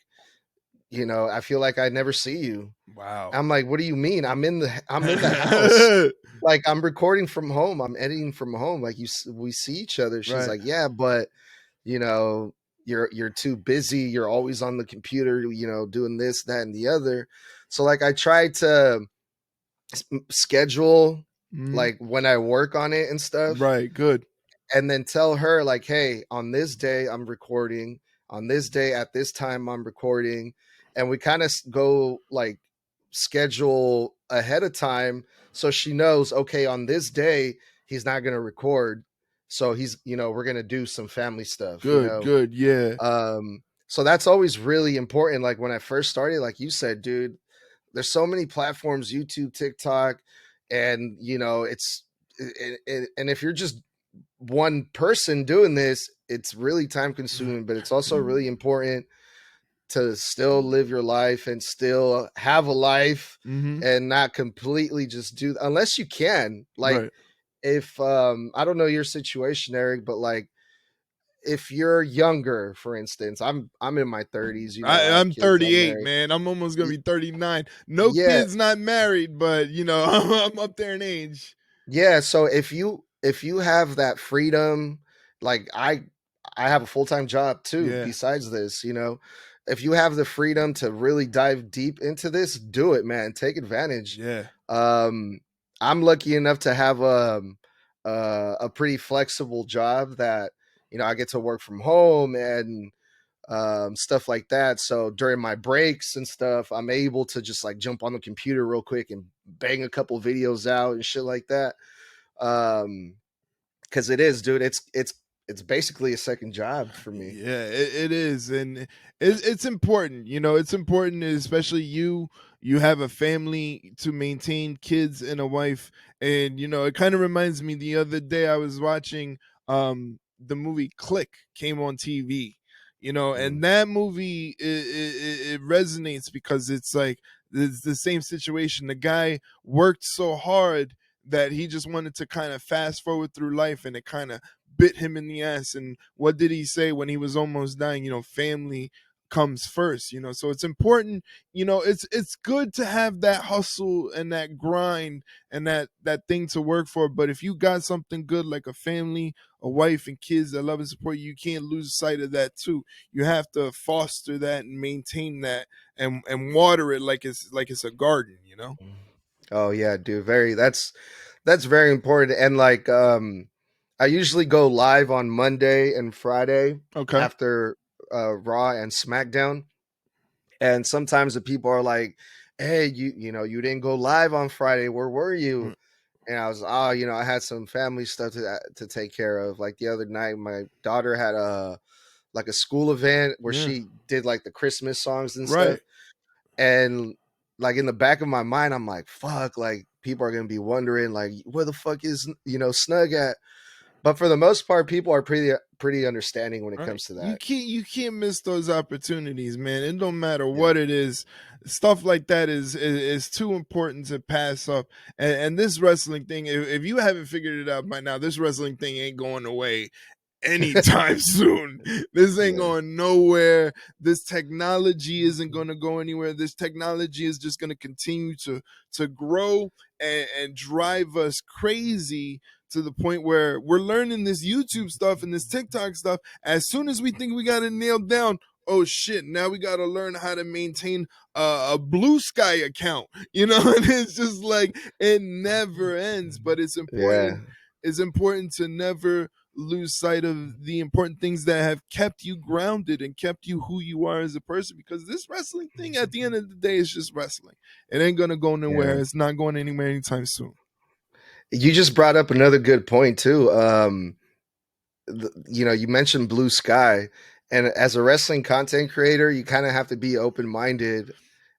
I feel like I never see you. Wow. I'm like, what do you mean? I'm in the house. Like, I'm recording from home. I'm editing from home. Like, we see each other. She's Right. like, yeah, but you know, you're too busy. You're always on the computer, doing this, that, and the other. So like, I try to schedule Mhm. like when I work on it and stuff, Right. Good. and then tell her like, hey, on this day I'm recording, on this day at this time I'm recording, and we kind of go like schedule ahead of time so she knows, okay, on this day he's not going to record, so we're going to do some family stuff. Good. Good. Yeah. So that's always really important. Like when I first started, like you said, dude, there's so many platforms, YouTube, TikTok, and and if you're just one person doing this, it's really time consuming, but it's also really important to still live your life and still have a life Mm-hmm. and not completely just do, unless you can. Like, Right. if I don't know your situation, Eric, but like if you're younger, for instance, I'm in my 30s, I have I'm kids, I'm 38, married. man. I'm almost gonna Y- be 39. No Yeah, kids, not married, but I'm up there in age. yeah, so if you have that freedom, like I have a full-time job too Yeah. besides this, if you have the freedom to really dive deep into this, do it, man. Take advantage. Yeah. um I'm lucky enough to have a pretty flexible job that I get to work from home and stuff like that. So during my breaks and stuff, I'm able to just like jump on the computer real quick and bang a couple videos out and shit like that. um because it is, dude, it's basically a second job for me. Yeah, it is, and it's important. It's important, especially you have a family to maintain, kids and a wife, and it kind of reminds me. The other day, I was watching the movie Click came on TV, Mm. and that movie it resonates because it's like it's the same situation. The guy worked so hard that he just wanted to kind of fast forward through life, and it kind of bit him in the ass. And what did he say when he was almost dying? Family comes first. So it's important. It's good to have that hustle and that grind and that thing to work for. But if you got something good like a family, a wife and kids that love and support you, you can't lose sight of that too. You have to foster that and maintain that and water it like it's a garden. Oh yeah, dude, that's very important. And like, I usually go live on Monday and Friday Okay. after Raw and SmackDown. And sometimes the people are like, hey, you didn't go live on Friday, where were you? Mm. And I was, I had some family stuff to take care of. Like the other night, my daughter had a school event where Yeah. she did like the Christmas songs and stuff. Right. And like in the back of my mind, I'm like, fuck, like people are gonna be wondering, like, where the fuck is Snug at? But for the most part, people are pretty understanding when it Right. comes to that. You can't miss those opportunities, man. It don't matter Yeah. what it is. Stuff like that is too important to pass up. And this wrestling thing, if you haven't figured it out by now, this wrestling thing ain't going away anytime soon. This ain't Yeah. going nowhere. This technology isn't going to go anywhere. This technology is just going to continue to grow and drive us crazy to the point where we're learning this YouTube stuff and this TikTok stuff. As soon as we think we got it nailed down, oh shit, now we got to learn how to maintain a blue sky account, and it's just like it never ends. But it's Yeah. important to never lose sight of the important things that have kept you grounded and kept you who you are as a person, because this wrestling thing at the end of the day is just wrestling. It ain't gonna go nowhere. Yeah. It's not going anywhere anytime soon. You just brought up another good point too. You mentioned blue sky, and as a wrestling content creator, you kind of have to be open minded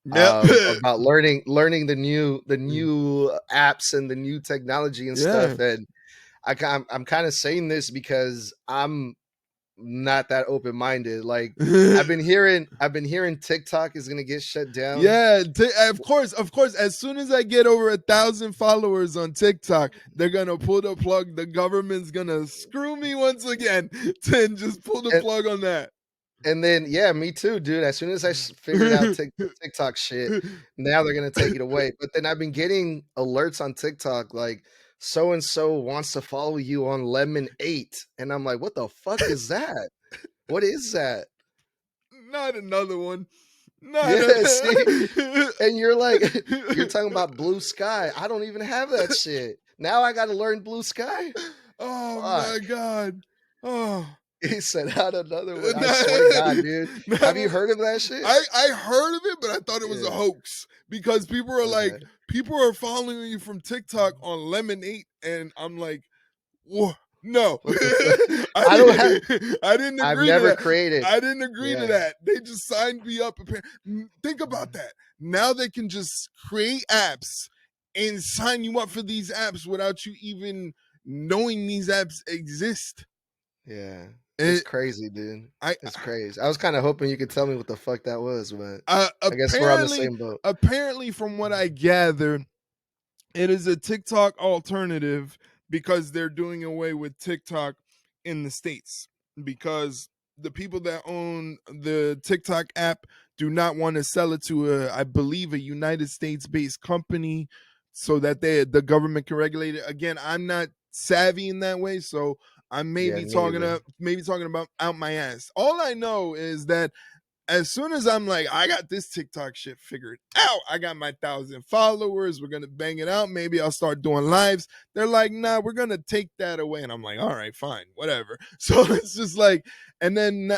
Yep. about learning the new apps and the new technology and Yeah. stuff. And I'm kind of saying this because I'm not that open minded. Like I've been hearing TikTok is gonna get shut down. Yeah, of course. As soon as I get over 1,000 followers on TikTok, they're gonna pull the plug. The government's gonna screw me once again and just pull the And plug on that. and then yeah, me too, dude. As soon as I figured out the TikTok shit, now they're gonna take it away. But then I've been getting alerts on TikTok like so and so wants to follow you on Lemon 8, and I'm like, what the fuck is that? What is that? Not another one. Not Yeah, see, a- and you're like, you're talking about blue sky. I don't even have that shit. Now I got to learn blue sky. Oh Fuck. my god. Oh. He said out another one. I swear to God, Not, dude. Have you not, heard of that shit? I heard of it, but I thought it was a Yeah. hoax because Okay. people are following you from TikTok on Lemon 8, and I'm like, whoa, no, What the fuck? I don't have. I didn't I've agree to never that. created. I didn't agree to Yeah. that. They just signed me up. Think about that. Now they can just create apps and sign you up for these apps without you even knowing these apps exist. Yeah. It's And crazy, dude. I It's crazy. I was kind of hoping you could tell me what the fuck that was, but I guess we're on the apparently same boat. apparently from what I gather, it is a TikTok alternative because they're doing away with TikTok in the States, because the people that own the TikTok app do not want to sell it to I believe a United States based company so that the government can regulate it. Again, I'm not savvy in that way, so I may Yeah, be me either. talking about out my ass. All I know is that as soon as I'm like, I got this TikTok shit figured out, I got my 1,000 followers, we're gonna bang it out. Maybe I'll start doing lives. They're like, nah, we're gonna take that away. And I'm like, all right, fine, whatever. So it's just like, and then,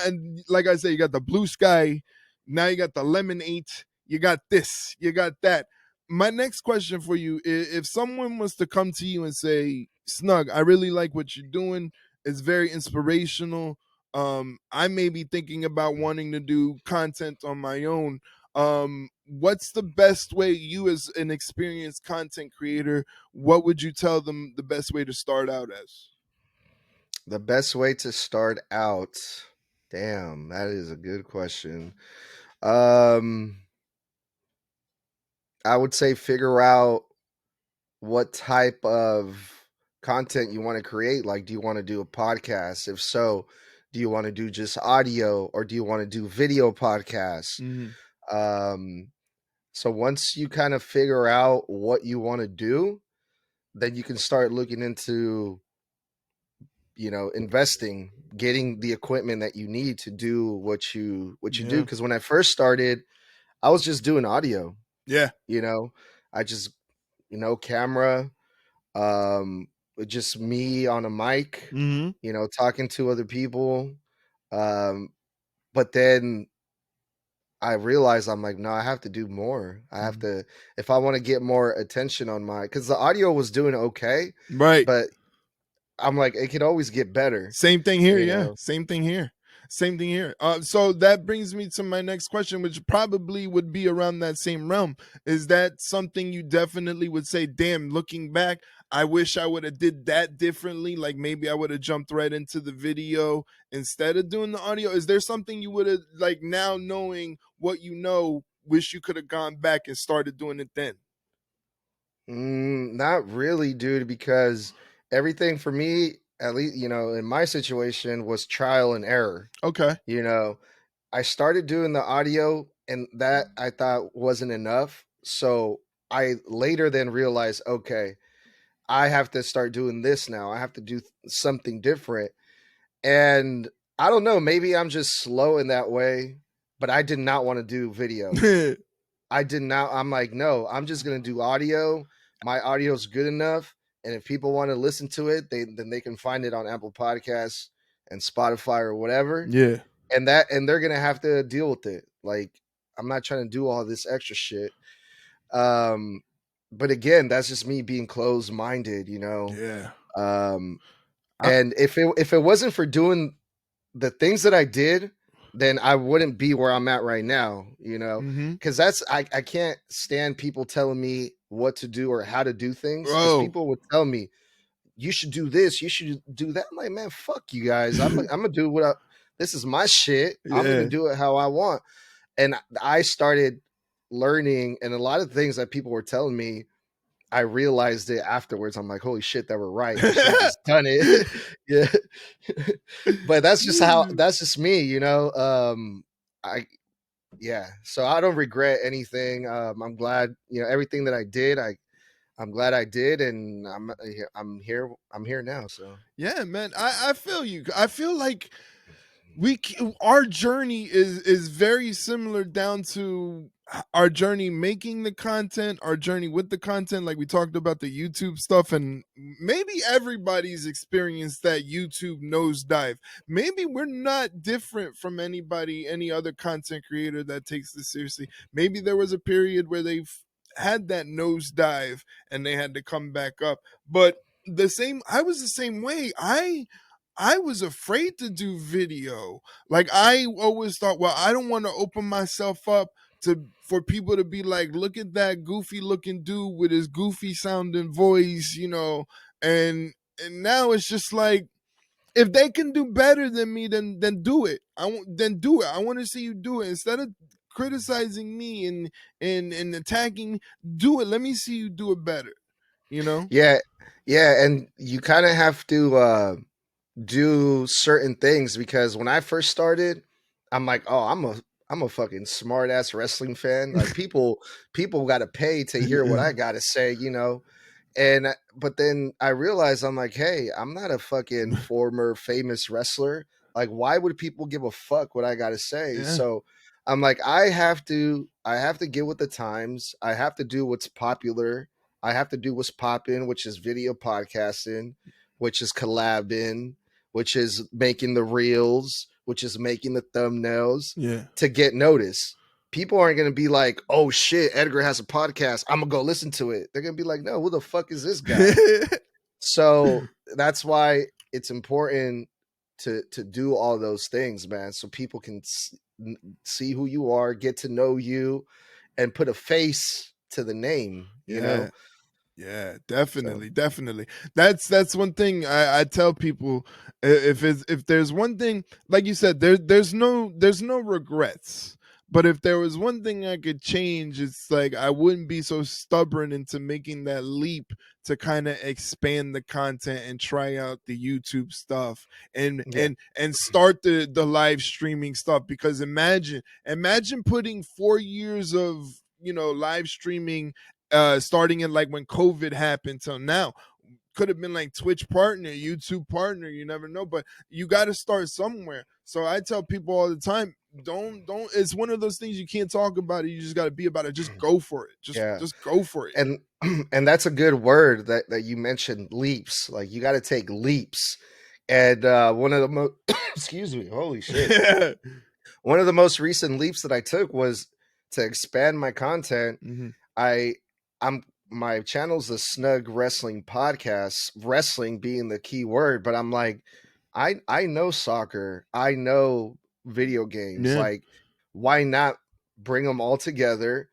like I say, you got the blue sky, now you got the Lemon 8, you got this, you got that. My next question for you is, if someone was to come to you and say, Snug, I really like what you're doing, it's very inspirational. I may be thinking about wanting to do content on my own. What's the best way, you as an experienced content creator, what would you tell them the best way to start out as? The best way to start out. Damn, that is a good question. Um, I would say figure out what type of content you want to create. Like, do you want to do a podcast? If so, do you want to do just audio or do you want to do video podcasts? Mm-hmm. Um, so once you kind of figure out what you want to do, then you can start looking into, investing, getting the equipment that you need to do what you do. Yeah. Because when I first started, I was just doing audio. Yeah. You know, I just camera, um with just me on a mic, Mm-hmm. talking to other people. um but then I realized, I'm like, no, I have to do more. I have Mm-hmm. to, if I want to get more attention on my, because the audio was doing okay, Right. but I'm like, it could always get better, Same thing here. you Yeah. know Same thing here. Same thing here. So that brings me to my next question, which probably would be around that same realm. Is that something you definitely would say, damn, looking back, I wish I would have did that differently? Like maybe I would have jumped right into the video instead of doing the audio. Is there something you would have, like, now knowing what you know, wish you could have gone back and started doing it then? Not really, dude, because everything for me, at least, in my situation, was trial and error. Okay. You know, I started doing the audio, and that I thought wasn't enough. So I later then realized, okay, I have to start doing this now. I have to do something different. And I don't know, maybe I'm just slow in that way, but I did not want to do video. I did not. I'm like, no, I'm just gonna do audio. My audio's good enough, and if people want to listen to it, then they can find it on Apple Podcasts and Spotify or whatever. Yeah. And they're gonna have to deal with it. Like, I'm not trying to do all this extra shit. Um, but again, that's just me being closed minded, Yeah. Um, I, and if it wasn't for doing the things that I did, then I wouldn't be where I'm at right now, mm-hmm. because I can't stand people telling me what to do or how to do things, because Bro. people would tell me, you should do this, you should do that. I'm like, man, fuck you guys. I'm gonna do this is my shit. I'm gonna Yeah. do it how I want. And I started learning, and a lot of things that people were telling me, I realized it afterwards. I'm like, holy shit, they were right. I should have just done it. Yeah. But that's just me, I yeah. So I don't regret anything. I'm glad, everything that I did, I'm glad I did, and I'm here now. So Yeah, man. I feel you. I feel like our journey is very similar down to our journey making the content, our journey with the content, like we talked about the YouTube stuff, and maybe everybody's experienced that YouTube nosedive. Maybe we're not different from any other content creator that takes this seriously. Maybe there was a period where they've had that nosedive and they had to come back up. But I was the same way. I was afraid to do video. Like I always thought, well, I don't want to open myself up to for people to be like, look at that goofy looking dude with his goofy sounding voice, and now it's just like, if they can do better than me, then do it. Then do it. I want to see you do it instead of criticizing me and attacking me. Do it. Let me see you do it better. You know? yeah, yeah, and you kind of have to do certain things, because when I first started, I'm like, oh, I'm a fucking smart ass wrestling fan. Like, people got to pay to hear what I got to say, And but then I realized, I'm like, hey, I'm not a fucking former famous wrestler. Like, why would people give a fuck what I got to say? Yeah. So I'm like, I have to get with the times. I have to do what's popular. I have to do what's popping, which is video podcasting, which is collabing, which is making the reels, which is making the thumbnails Yeah. to get noticed. People aren't going to be like, oh shit, Edgar has a podcast, I'm going to go listen to it. They're going to be like, no, who the fuck is this guy? So that's why it's important to do all those things, man, so people can see who you are, get to know you, and put a face to the name, Yeah. Yeah, So definitely, definitely. That's one thing I tell people. If there's one thing, like you said, there's no regrets. But if there was one thing I could change, it's like I wouldn't be so stubborn into making that leap to kind of expand the content and try out the YouTube stuff and yeah, and start the live streaming stuff. Because imagine putting 4 years of live streaming, starting in like when COVID happened till now. Could have been like Twitch partner, YouTube partner, you never know, but you got to start somewhere. So I tell people all the time, don't it's one of those things you can't talk about it, you just got to be about it. Just go for it. just yeah. just go for it. And and that's a good word that you mentioned, leaps. Like, you got to take leaps. And one of the most excuse me, holy shit, one of the most recent leaps that I took was to expand my content. Mhm. I I'm My channel's the Snug Wrestling podcast, wrestling being the key word, but I'm like, I know soccer, I know video games. Yeah. Like, why not bring them all together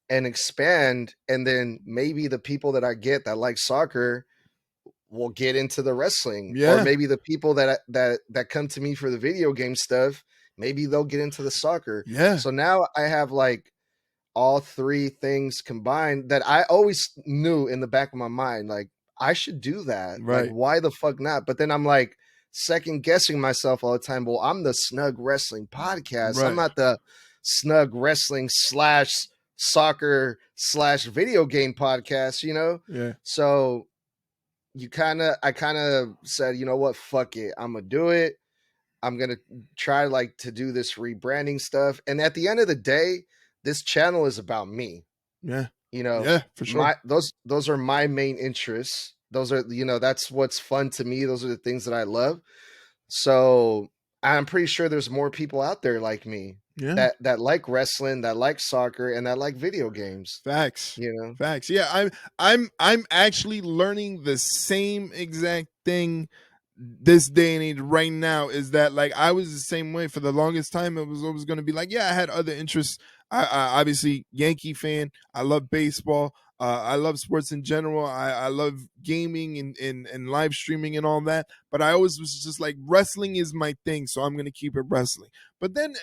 and expand? And then maybe the people that I get that like soccer will get into the wrestling, or Yeah. maybe the people that come to me for the video game stuff, maybe they'll get into the soccer. Yeah. So now I have like all three things combined that I always knew in the back of my mind, like I should do that. Like, Right. why the fuck not? But then I'm like second guessing myself all the time. Well, I'm the Snug Wrestling podcast. I'm Right. not the Snug Wrestling slash soccer slash video game podcast, you know? Yeah. So I kind of said, you know what, fuck it. I'm gonna do it. I'm gonna try like to do this rebranding stuff. And at the end of the day, this channel is about me. Yeah. You know, Yeah, for sure. those are my main interests. Those are, you know, that's what's fun to me. Those are the things that I love. So I'm pretty sure there's more people out there like me Yeah. that like wrestling, that like soccer, and that like video games. Facts. You know, Facts. Yeah, I'm actually learning the same exact thing this day and age right now. Is that like I was the same way for the longest time. It was always going to be like, yeah, I had other interests. I obviously Yankee fan. I love baseball. I love sports in general. I love gaming and live streaming and all that. But I always was just like wrestling is my thing, so I'm gonna keep it wrestling. But then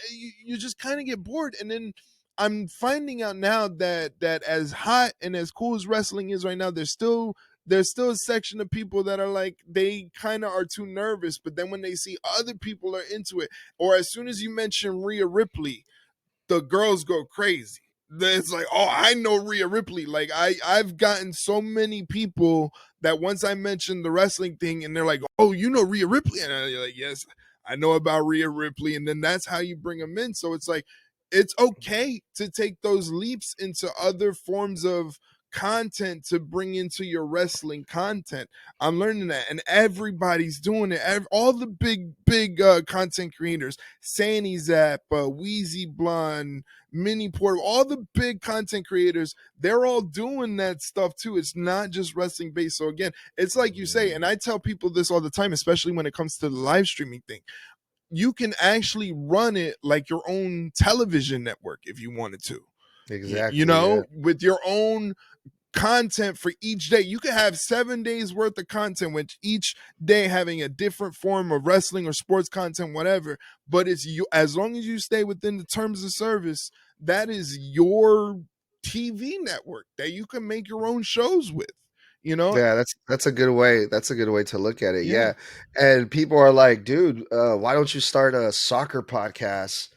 you just kind of get bored, and then I'm finding out now that as hot and as cool as wrestling is right now, there's still a section of people that are like they kind of are too nervous, but then when they see other people are into it, or as soon as you mention Rhea Ripley, the girls go crazy. It's like, oh, I know Rhea Ripley. Like I've gotten so many people that once I mentioned the wrestling thing, and they're like, oh, you know Rhea Ripley, and I'm like, yes, I know about Rhea Ripley, and then that's how you bring them in. So it's like it's okay to take those leaps into other forms of content to bring into your wrestling content. I'm learning that, and everybody's doing it. All the big content creators, Sandy Zap, Wheezy Blonde, Mini Portal, all the big content creators, they're all doing that stuff too. It's not just wrestling based. So again, it's like you say, and I tell people this all the time, especially when it comes to the live streaming thing. You can actually run it like your own television network if you wanted to. You exactly. Yeah. know, with your own content for each day. You could have 7 days worth of content, with each day having a different form of wrestling or sports content, whatever. But it's you, as long as you stay within the terms of service, that is your TV network that you can make your own shows with. You know? Yeah, that's a good way. That's a good way to look at it. Yeah. Yeah, and people are like, "Dude, why don't you start a soccer podcast?"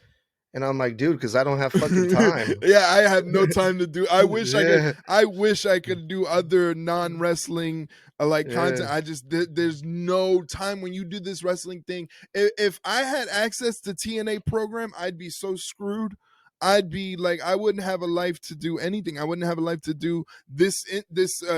And I'm like, "Dude, because I don't have fucking time." Yeah, I have no time to do. I wish I could. Yeah, I wish I could do other non-wrestling like yeah, content. I just there's no time when you do this wrestling thing. If I had access to TNA program, I'd be so screwed. I'd be like I wouldn't have a life to do anything. I wouldn't have a life to do this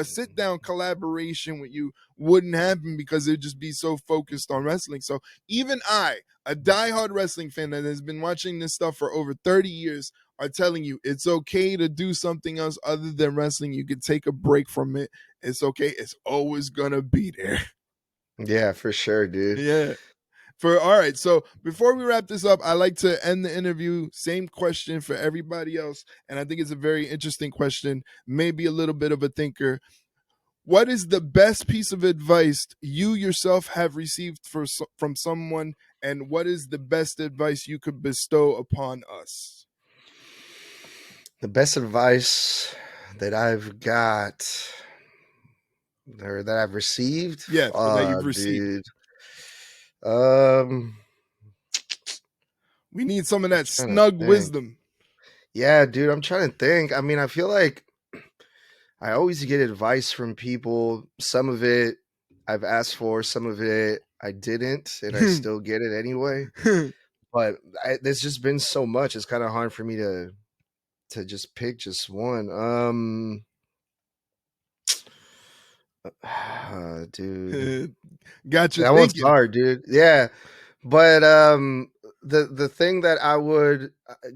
sit down collaboration with you wouldn't happen because it'd just be so focused on wrestling. So even I, a diehard wrestling fan that has been watching this stuff for over 30 years, are telling you it's okay to do something else other than wrestling. You can take a break from it. It's okay. It's always gonna be there. yeah, for sure, dude. Yeah. For all right. So before we wrap this up, I like to end the interview. Same question for everybody else. And I think it's a very interesting question, maybe a little bit of a thinker. What is the best piece of advice you yourself have received from someone, and what is the best advice you could bestow upon us? The best advice that I've got or that I've received, Yeah, or that you've received. dude. Um, We need some of that trying to snug think. wisdom. Yeah, dude, I'm trying to think. I mean, I feel like I always get advice from people. Some of it I've asked for, some of it I didn't, and I still get it anyway. But there's just been so much. It's kind of hard for me to just pick just one. Dude, Got you that one's thinking. hard, dude. Yeah, but the thing that I would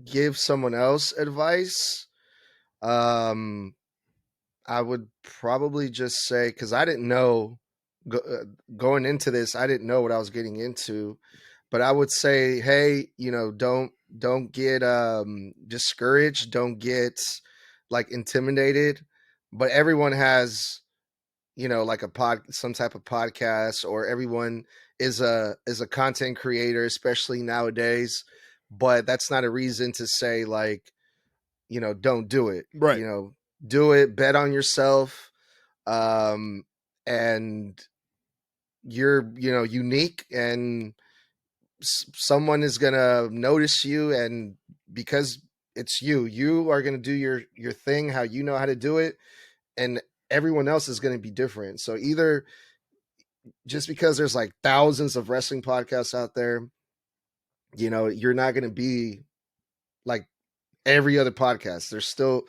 give someone else advice, um, I would probably just say, because I didn't know going into this, I didn't know what I was getting into. but I would say, hey, don't get discouraged, don't get like intimidated. But everyone has, like a some type of podcast, or everyone is a content creator, especially nowadays. But that's not a reason to say, like, don't do it. Right. Do it, bet on yourself. And you're, unique, and someone is gonna notice you, and because it's you are gonna do your thing how you know how to do it, and everyone else is gonna be different. So either, just because there's like thousands of wrestling podcasts out there, you're not gonna be like every other podcast. There's still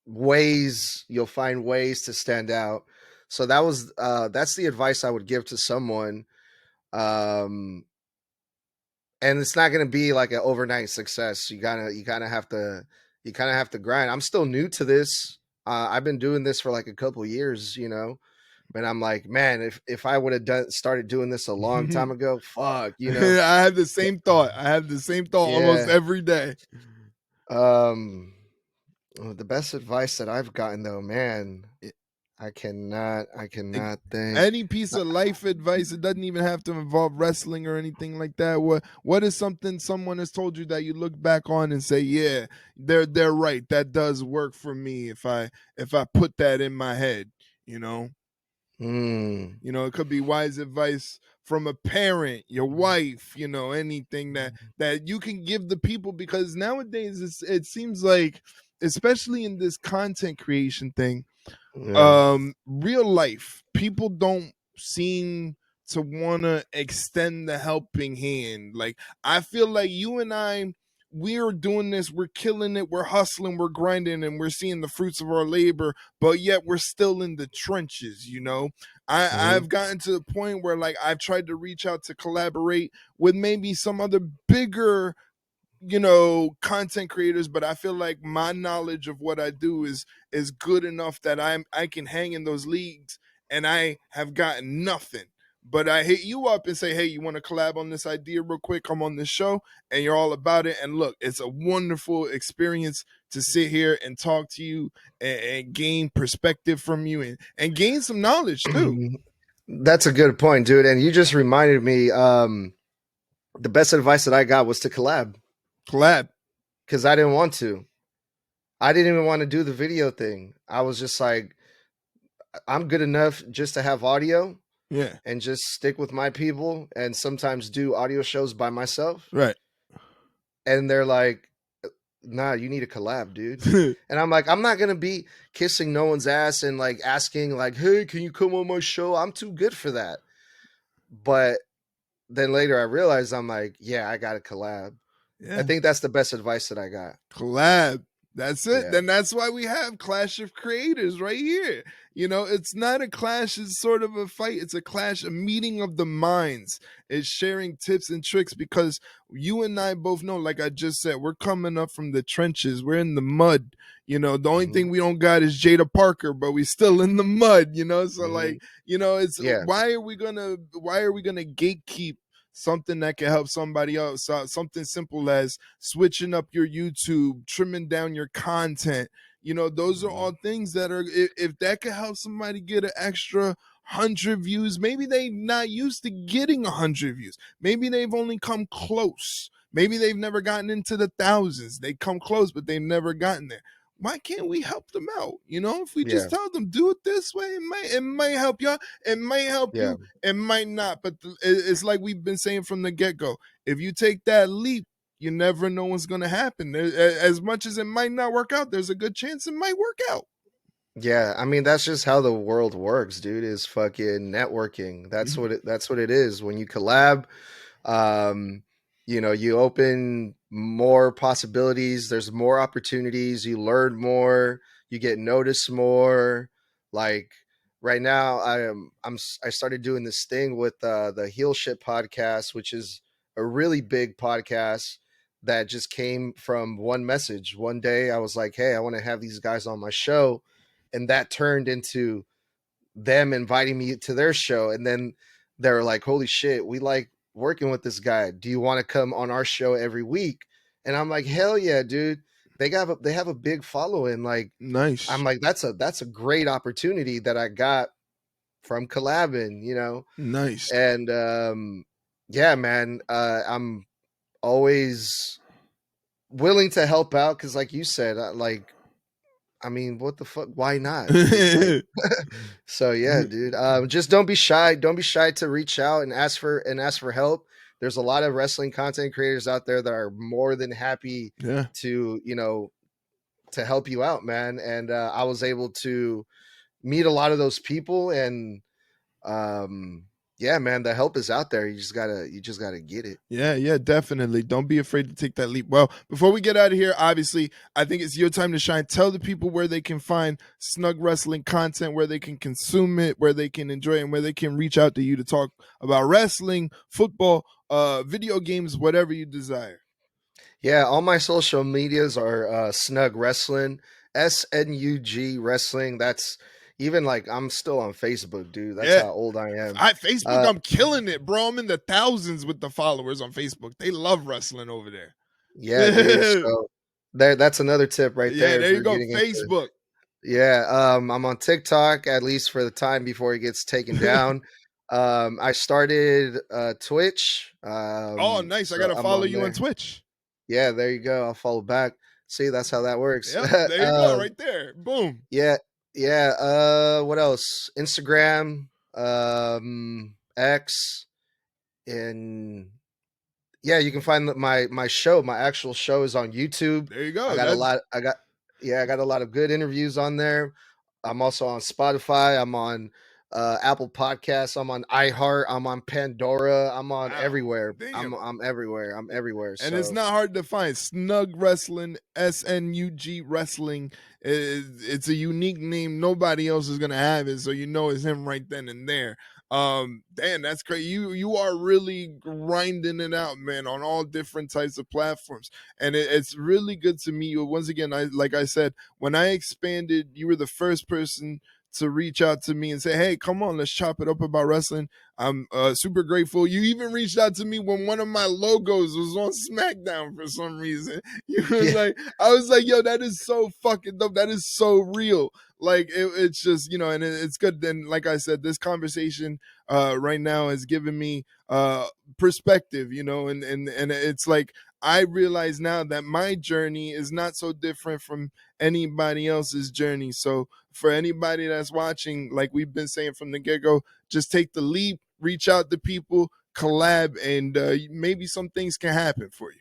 ways, you'll find ways to stand out. So that's the advice I would give to someone. um and it's not going to be like an overnight success. You kind of have to grind. I'm still new to this. I've been doing this for like a couple years, and I'm like, man, if I would have started doing this a long time ago, fuck, I had the same thought. I had the same thought almost yeah. every day. um the best advice that I've gotten, though, man, I cannot think. Any piece of life advice, it doesn't even have to involve wrestling or anything like that. What is something someone has told you that you look back on and say, yeah, they're right, that does work for me if I put that in my head, you know? Mm. It could be wise advice from a parent, your wife, anything that you can give the people, because nowadays it seems like, especially in this content creation thing, Yeah. real life people don't seem to want to extend the helping hand. Like, I feel like you and I, we're doing this, we're killing it, we're hustling, we're grinding, and we're seeing the fruits of our labor, but yet we're still in the trenches. Hmm. I've gotten to the point where, like, I've tried to reach out to collaborate with maybe some other bigger, content creators, but I feel like my knowledge of what I do is good enough that I can hang in those leagues, and I have gotten nothing. But I hit you up and say, hey, you want to collab on this idea real quick, come on this show, and you're all about it. And look, it's a wonderful experience to sit here and talk to you, and gain perspective from you, and gain some knowledge too. That's a good point, dude. And you just reminded me. The best advice that I got was to collab, Collab. because I didn't want to. I didn't even want to do the video thing. I was just like, I'm good enough just to have audio Yeah. and just stick with my people, and sometimes do audio shows by myself. Right. And they're like, nah, you need a collab, dude. And I'm like, I'm not gonna be kissing no one's ass and like asking, like, hey, can you come on my show? I'm too good for that. But then later I realized, I'm like, yeah, I got to collab. I Yeah. think that's the best advice that I got. Collab. That's it. Yeah. Then that's why we have Clash of Creators right here. It's not a clash, it's sort of a fight. It's a clash, a meeting of the minds. It's sharing tips and tricks, because you and I both know, like I just said, we're coming up from the trenches. We're in the mud. The only Hmm. thing we don't got is Jada Parker, but we still in the mud, So Hmm. like, it's Yeah. why are we gonna gatekeep something that can help somebody else out? Something simple as switching up your YouTube, trimming down your content. Those are Hmm. all things that are, if that could help somebody get an extra 100 views. Maybe they not used to getting 100 views. Maybe they've only come close. Maybe they've never gotten into the thousands. They come close, but they've never gotten there. Why can't we help them out? If we just Yeah. tell them, do it this way, it might help you. It might help Yeah. you. It might not. But it's like we've been saying from the get go. If you take that leap, you never know what's going to happen. As much as it might not work out, there's a good chance it might work out. Yeah. I mean, that's just how the world works, dude, is fucking networking. That's what it is. When you collab, um you open more possibilities, there's more opportunities, you learn more, you get noticed more. Like, right now, I started doing this thing with the Heel Shit podcast, which is a really big podcast that just came from one message. One day I was like, hey, I want to have these guys on my show, and that turned into them inviting me to their show. And then they were like, holy shit, we like working with this guy. Do you want to come on our show every week?" And I'm like, "Hell yeah, dude." They have a big following. Like, I'm Nice. like, that's a great opportunity that I got from collabing, you know. Nice. And yeah, man, I'm always willing to help out because, like you said, like, I mean, what the fuck? Why not, dude? Like, so yeah, dude. Just don't be shy. Don't be shy to reach out and ask for help. There's a lot of wrestling content creators out there that are more than happy Yeah. to, you know, to help you out, man. And I was able to meet a lot of those people, and um, yeah, man, the help is out there. You just gotta get it. Yeah, yeah, definitely. Don't be afraid to take that leap. Well, before we get out of here, obviously, I think it's your time to shine. Tell the people where they can find Snug Wrestling content, where they can consume it, where they can enjoy it, and where they can reach out to you to talk about wrestling, football, video games, whatever you desire. Yeah, all my social medias are Snug Wrestling, SNUG Wrestling. That's even like I'm still on Facebook, dude. That's Yeah. how old I am. Facebook, I'm killing it, bro. I'm in the thousands with the followers on Facebook. They love wrestling over there. Yeah, dude. So that's another tip right Yeah, there if there you you're go. getting into. Facebook. Yeah, I'm on TikTok at least for the time before it gets taken down. I started Twitch. Oh, nice. I So gotta I'm follow on you on there. Twitch. Yeah, there you go. I'll follow back. See, that's how that works. Yep, there you go, right there. Boom. Yeah, yeah. What else? Instagram, X, and yeah, you can find my show. My actual show is on YouTube. There you I go. got a That's lot. I got a lot of good interviews on there. I'm also on Spotify. I'm on Apple Podcasts. I'm on iHeart. I'm on Pandora. I'm on wow. everywhere. Damn. I'm everywhere. I'm everywhere. And it's So not hard to find. Snug Wrestling, SNUG Wrestling. It's a unique name. Nobody else is gonna have it, so you know it's him right then and there. Damn, that's crazy. You are really grinding it out, man, on all different types of platforms, and it's really good to meet you. Once again, I like I said, when I expanded, you were the first person to reach out to me and say, "Hey, come on, let's chop it up about wrestling." I'm super grateful. You even reached out to me when one of my logos was on SmackDown for some reason. You was yeah, like, I was like, yo, that is so fucking dope. That is so real. Like it's just, and it's good. Then, like I said, this conversation right now has given me perspective, and it's like I realize now that my journey is not so different from anybody else's journey. So for anybody that's watching, like we've been saying from the get-go, just take the leap, reach out to people, collab, and maybe some things can happen for you.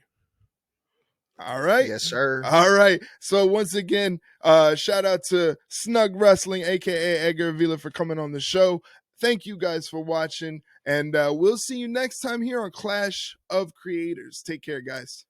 All right. yes, sir. All right. So once again, shout out to Snug Wrestling, aka Edgar Avila, for coming on the show. Thank you guys for watching, and we'll see you next time here on Clash of Creators. Take care, guys.